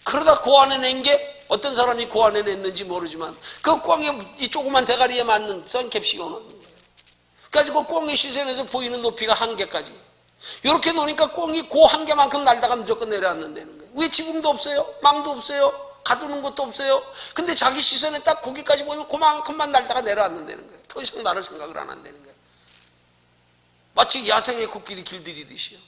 그러다 고안해낸 게, 어떤 사람이 고안해냈는지 모르지만 그 꽁의 이 조그만 대가리에 맞는 썬캡 씌워놓는 거예요. 그래가지고 꽁의 시선에서 보이는 높이가 한계까지 이렇게 놓으니까 꽁이 그 한계만큼 날다가 무조건 내려앉는다는 거예요. 왜 지붕도 없어요? 망도 없어요? 가두는 것도 없어요? 근데 자기 시선에 딱 거기까지 보면 그만큼만 날다가 내려앉는다는 거예요. 더 이상 나를 생각을 안 한다는 거예요. 마치 야생의 코끼리 길들이듯이요.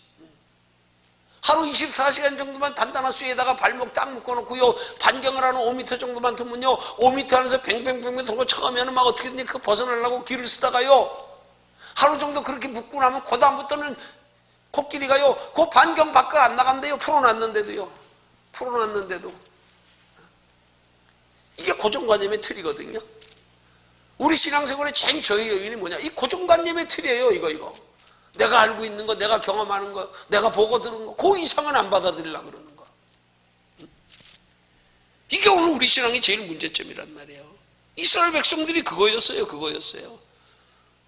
하루 24시간 정도만 단단한 쇠에다가 발목 딱 묶어놓고요, 반경을 하는 5m 정도만 두면요, 5m 안에서 뱅뱅뱅뱅 돌고 처음에는 막 어떻게든지 그 벗어나려고 길을 쓰다가요, 하루 정도 그렇게 묶고 나면 그 다음부터는 코끼리가요 그 반경 밖을 안 나간대요. 풀어놨는데도 이게 고정관념의 틀이거든요. 우리 신앙생활의 제일 저희 요인이 뭐냐, 이 고정관념의 틀이에요. 이거 내가 알고 있는 거, 내가 경험하는 거, 내가 보고 들은 거, 그 이상은 안 받아들이려고 그러는 거. 이게 오늘 우리 신앙의 제일 문제점이란 말이에요. 이스라엘 백성들이 그거였어요.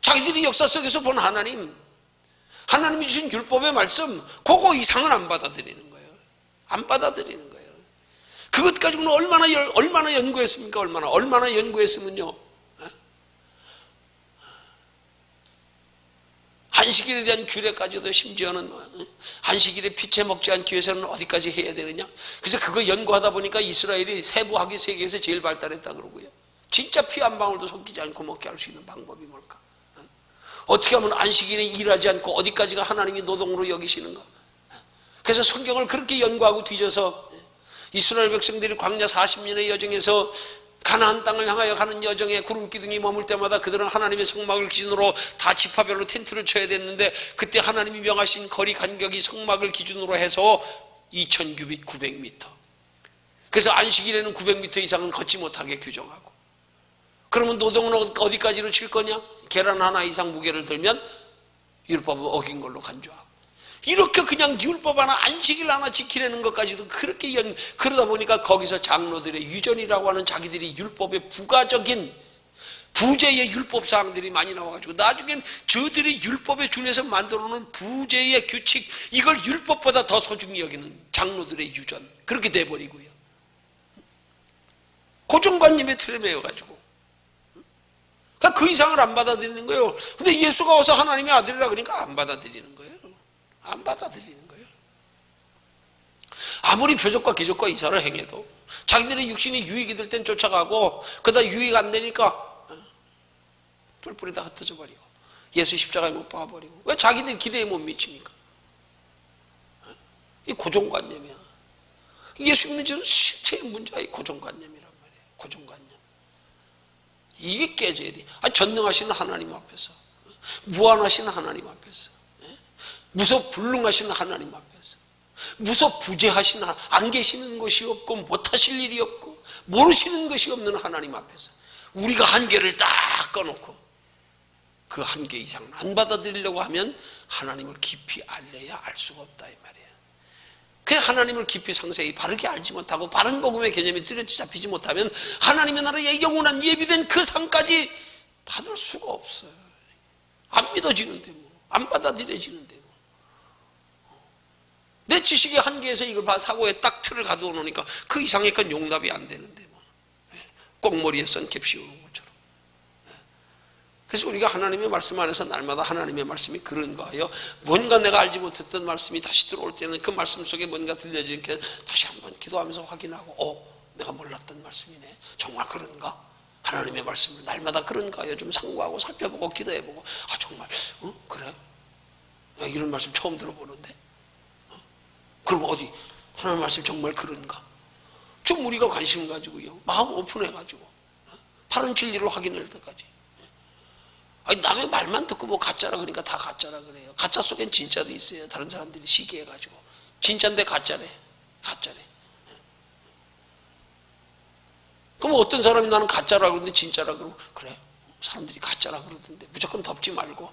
자기들이 역사 속에서 본 하나님이 주신 율법의 말씀, 그거 이상은 안 받아들이는 거예요. 안 받아들이는 거예요. 그것 가지고는 얼마나 연구했습니까? 얼마나 연구했으면요, 안식일에 대한 규례까지도 심지어는 안식일에 피채 먹지 않기 위해서는 어디까지 해야 되느냐. 그래서 그거 연구하다 보니까 이스라엘이 세부학이 세계에서 제일 발달했다 그러고요. 진짜 피 한 방울도 섞이지 않고 먹게 할 수 있는 방법이 뭘까? 어떻게 하면 안식일에 일하지 않고 어디까지가 하나님이 노동으로 여기시는가? 그래서 성경을 그렇게 연구하고 뒤져서 이스라엘 백성들이 광야 40년의 여정에서 가나안 땅을 향하여 가는 여정에 구름기둥이 머물 때마다 그들은 하나님의 성막을 기준으로 다 지파별로 텐트를 쳐야 됐는데, 그때 하나님이 명하신 거리 간격이 성막을 기준으로 해서 2000규빗 900m. 그래서 안식일에는 900m 이상은 걷지 못하게 규정하고, 그러면 노동은 어디까지로 칠 거냐? 계란 하나 이상 무게를 들면 율법을 어긴 걸로 간주하고, 이렇게 그냥 율법 하나, 안식일 하나 지키려는 것까지도 그렇게 그러다 보니까 거기서 장로들의 유전이라고 하는 자기들이 율법의 부가적인 부재의 율법 사항들이 많이 나와가지고 나중엔 저들이 율법에 준해서 만들어놓은 부재의 규칙, 이걸 율법보다 더 소중히 여기는 장로들의 유전, 그렇게 돼버리고요. 고정관념에 틀에 매여가지고 그러니까 그 이상을 안 받아들이는 거예요. 근데 예수가 와서 하나님의 아들이라 그러니까 안 받아들이는 거예요. 안 받아들이는 거예요. 아무리 표적과 기적과 이사를 행해도 자기들의 육신이 유익이 될 땐 쫓아가고 그러다 유익 안 되니까 뿔뿔이 다 흩어져 버리고 예수 십자가에 못 박아버리고. 왜? 자기들 기대에 못 미치니까. 이 고정관념이야. 예수 믿는 자는 제일 문제가 이 고정관념이란 말이에요. 고정관념. 이게 깨져야 돼. 전능하시는 하나님 앞에서, 무한하신 하나님 앞에서, 무소불능하신 하나님 앞에서, 무소부재하신 안 계시는 것이 없고 못하실 일이 없고 모르시는 것이 없는 하나님 앞에서 우리가 한계를 딱 꺼놓고 그 한계 이상을 안 받아들이려고 하면 하나님을 깊이 알래야 알 수가 없다 이 말이에요. 그 하나님을 깊이 상세히 바르게 알지 못하고 바른 복음의 개념이 뚜렷이 잡히지 못하면 하나님의 나라의 영원한 예비된 그 상까지 받을 수가 없어요. 안 믿어지는데 뭐, 안 받아들여지는데 뭐. 내 지식의 한계에서 이걸 사고에 딱 틀을 가두어 놓으니까 그 이상의 건 용납이 안 되는데 뭐. 꽁머리에 선 캡 씌우는 것처럼. 그래서 우리가 하나님의 말씀 안에서 날마다 하나님의 말씀이 그런가 하여 뭔가 내가 알지 못했던 말씀이 다시 들어올 때는 그 말씀 속에 뭔가 들려지니까 다시 한번 기도하면서 확인하고 내가 몰랐던 말씀이네. 정말 그런가? 하나님의 말씀을 날마다 그런가 하여 좀 상고하고 살펴보고 기도해보고 정말 그래? 이런 말씀 처음 들어보는데 그럼 어디 하나님의 말씀 정말 그런가? 좀 우리가 관심 가지고요 마음 오픈해가지고 바른 진리를 확인할 때까지. 남의 말만 듣고 뭐 가짜라 그러니까 다 가짜라 그래요. 가짜 속엔 진짜도 있어요. 다른 사람들이 시기해가지고 진짜인데 가짜래. 그럼 어떤 사람이 나는 가짜라 그러는데 진짜라 그러고 그래 사람들이 가짜라 그러던데 무조건 덮지 말고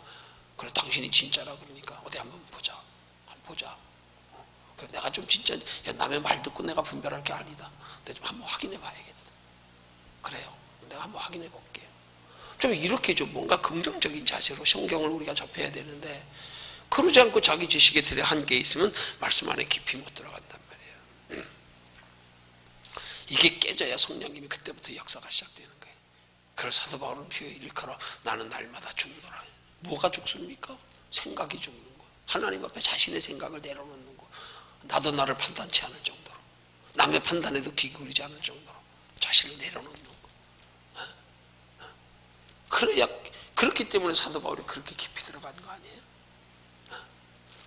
그래 당신이 진짜라 그러니까 어디 한번 보자. 그래 내가 좀 진짜 남의 말 듣고 내가 분별할 게 아니다. 내가 좀 한번 확인해 봐야겠다. 그래요. 내가 한번 확인해 볼게요. 좀 이렇게 좀 뭔가 긍정적인 자세로 성경을 우리가 접해야 되는데 그러지 않고 자기 지식의 틀에 한계에 있으면 말씀 안에 깊이 못 들어간단 말이에요. 이게 깨져야 성령님이 그때부터 역사가 시작되는 거예요. 그래서 사도 바울은 피에 일컬어 나는 날마다 죽노라. 뭐가 죽습니까? 생각이 죽는 거. 하나님 앞에 자신의 생각을 내려놓는 거. 나도 나를 판단치 않을 정도로 남의 판단에도 귀 기울이지 않을 정도로 자신을 내려놓는 거. 그렇기 때문에 사도 바울이 그렇게 깊이 들어간 거 아니에요?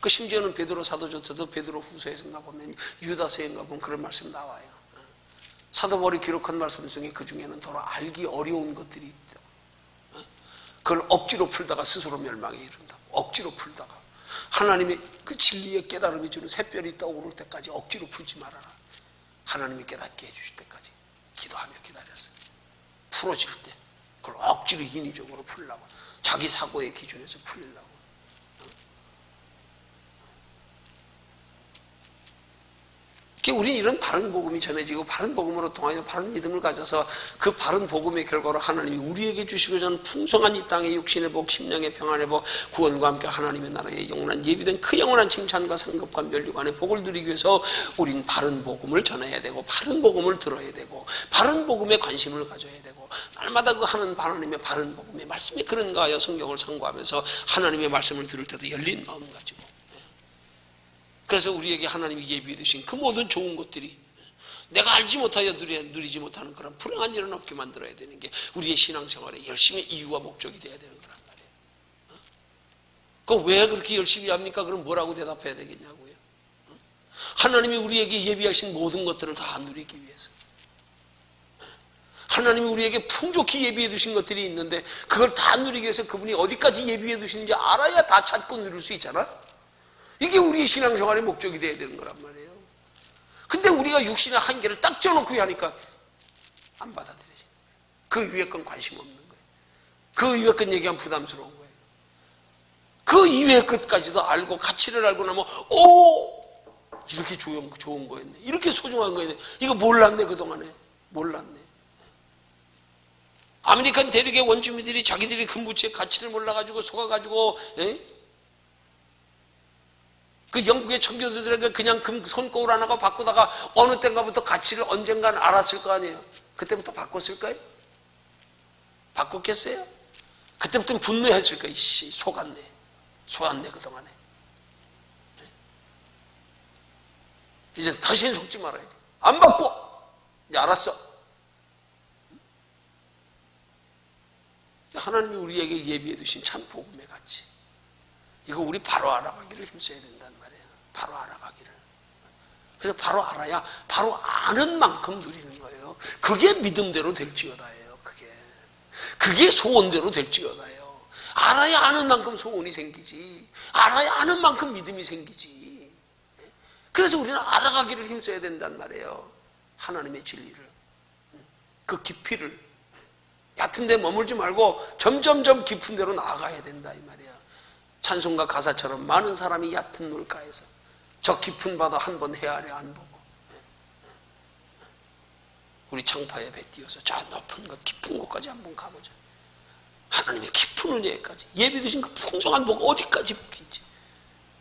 그 심지어는 베드로 사도전서도 베드로 후서에서인가 보면 유다서인가 보면 그런 말씀 나와요. 사도 바울이 기록한 말씀 중에 그 중에는 더러 알기 어려운 것들이 있다. 그걸 억지로 풀다가 스스로 멸망에 이른다. 억지로 풀다가 하나님의 그 진리의 깨달음이 주는 샛별이 떠오를 때까지 억지로 풀지 말아라. 하나님이 깨닫게 해주실 때까지 기도하며 기다렸어요. 풀어질 때 그걸 억지로 인위적으로 풀려고 자기 사고의 기준에서 풀리려고. 우리는 이런 바른 복음이 전해지고 바른 복음으로 통하여 바른 믿음을 가져서 그 바른 복음의 결과로 하나님이 우리에게 주시고자 하는 풍성한 이 땅의 육신의 복, 심령의 평안의 복, 구원과 함께 하나님의 나라의 영원한 예비된 그 영원한 칭찬과 상급과 면류관의 복을 누리기 위해서 우린 바른 복음을 전해야 되고 바른 복음을 들어야 되고 바른 복음에 관심을 가져야 되고 날마다 그 하는 하나님의 바른 복음의 말씀이 그런가 하여 성경을 참고하면서 하나님의 말씀을 들을 때도 열린 마음 가지고. 그래서 우리에게 하나님이 예비해 두신 그 모든 좋은 것들이 내가 알지 못하여 누리지 못하는 그런 불행한 일은 없게 만들어야 되는 게 우리의 신앙생활의 열심의 이유와 목적이 되어야 되는 거란 말이에요. 왜 그렇게 열심히 합니까? 그럼 뭐라고 대답해야 되겠냐고요. 하나님이 우리에게 예비하신 모든 것들을 다 누리기 위해서. 하나님이 우리에게 풍족히 예비해 두신 것들이 있는데 그걸 다 누리기 위해서 그분이 어디까지 예비해 두시는지 알아야 다 찾고 누릴 수 있잖아. 이게 우리의 신앙생활의 목적이 되어야 되는 거란 말이에요. 근데 우리가 육신의 한계를 딱 쪄놓고 하니까 안 받아들여져. 그 위에 건 관심 없는 거예요. 그 위에 건 얘기하면 부담스러운 거예요. 그 이외의 것까지도 알고 가치를 알고 나면 오, 이렇게 좋은 거였네, 이렇게 소중한 거였네, 이거 몰랐네, 그동안에 몰랐네. 아메리칸 대륙의 원주민들이 자기들이 금부치의 가치를 몰라가지고 속아가지고 그 영국의 청교도들에게 그냥 금 손거울 하나가 바꾸다가 어느 때인가부터 가치를 언젠간 알았을 거 아니에요. 그때부터 바꿨을까요? 바꿨겠어요? 그때부터는 분노했을 거예요. 씨, 속았네 그동안에. 이제 다시는 속지 말아야지. 안 바꿔. 이제 알았어. 하나님이 우리에게 예비해 두신 참 복음의 가치, 이거 우리 바로 알아가기를 힘써야 된단 말이에요. 바로 알아가기를. 그래서 바로 알아야 바로 아는 만큼 누리는 거예요. 그게 믿음대로 될지어다예요. 그게 소원대로 될지어다예요. 알아야 아는 만큼 소원이 생기지, 알아야 아는 만큼 믿음이 생기지. 그래서 우리는 알아가기를 힘써야 된단 말이에요. 하나님의 진리를, 그 깊이를. 얕은 데 머물지 말고 점점점 깊은 데로 나아가야 된다 이 말이야. 찬송가 가사처럼 많은 사람이 얕은 물가에서 저 깊은 바다 한 번 헤아려 안 보고, 우리 창파에 배 띄어서 저 높은 곳 깊은 곳까지 한번 가보자. 하나님의 깊은 은혜까지 예비 두신 그 풍성한 복 어디까지 복인지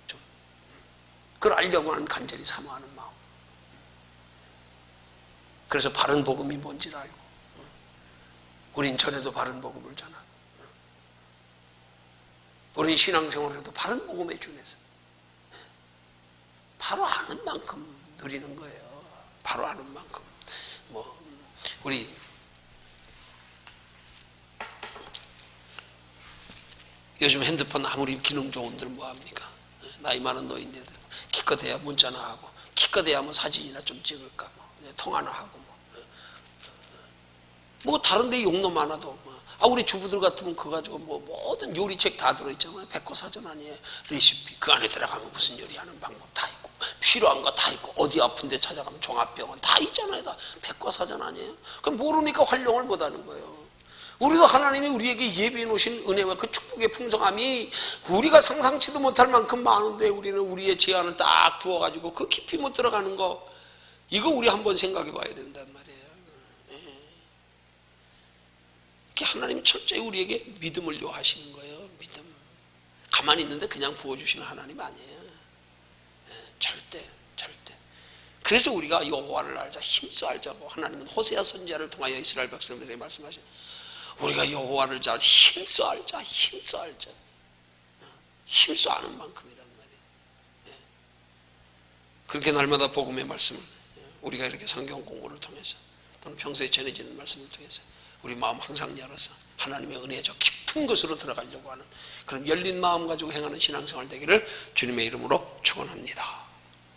좀 그걸 알려고 하는 간절히 사모하는 마음. 그래서 바른 복음이 뭔지를 알고, 우린 전에도 바른 복음을 전하고, 우린 신앙생활에도 바른 복음에 준해서 바로 아는 만큼 누리는 거예요. 바로 아는 만큼. 우리 요즘 핸드폰 아무리 기능 좋은들 뭐합니까? 나이 많은 노인네들 기껏해야 문자나 하고, 기껏해야 뭐 사진이나 좀 찍을까, 통화나 하고, 뭐 다른데 용도 많아도 우리 주부들 같으면 그거 가지고 뭐 모든 요리책 다 들어있잖아요. 백과사전 아니에요. 레시피 그 안에 들어가면 무슨 요리하는 방법 다 있고, 필요한 거 다 있고, 어디 아픈데 찾아가면 종합병원 다 있잖아요. 다 백과사전 아니에요. 그럼 모르니까 활용을 못하는 거예요. 우리도 하나님이 우리에게 예비해 놓으신 은혜와 그 축복의 풍성함이 우리가 상상치도 못할 만큼 많은데, 우리는 우리의 제한을 딱 부어가지고 그 깊이 못 들어가는 거, 이거 우리 한번 생각해 봐야 된단 말이에요. 하나님이 철저히 우리에게 믿음을 요하시는 거예요. 믿음. 가만히 있는데 그냥 부어주시는 하나님 아니에요. 절대. 그래서 우리가 여호와를 알자, 힘써 알자고 하나님은 호세아 선지자를 통하여 이스라엘 백성들에게 말씀하셔요. 우리가 여호와를 잘 힘써 알자. 힘써 아는 만큼이란 말이에요. 그렇게 날마다 복음의 말씀을 우리가 이렇게 성경 공부를 통해서 또는 평소에 전해지는 말씀을 통해서 우리 마음 항상 열어서 하나님의 은혜의 저 깊은 곳으로 들어가려고 하는 그런 열린 마음 가지고 행하는 신앙생활 되기를 주님의 이름으로 축원합니다.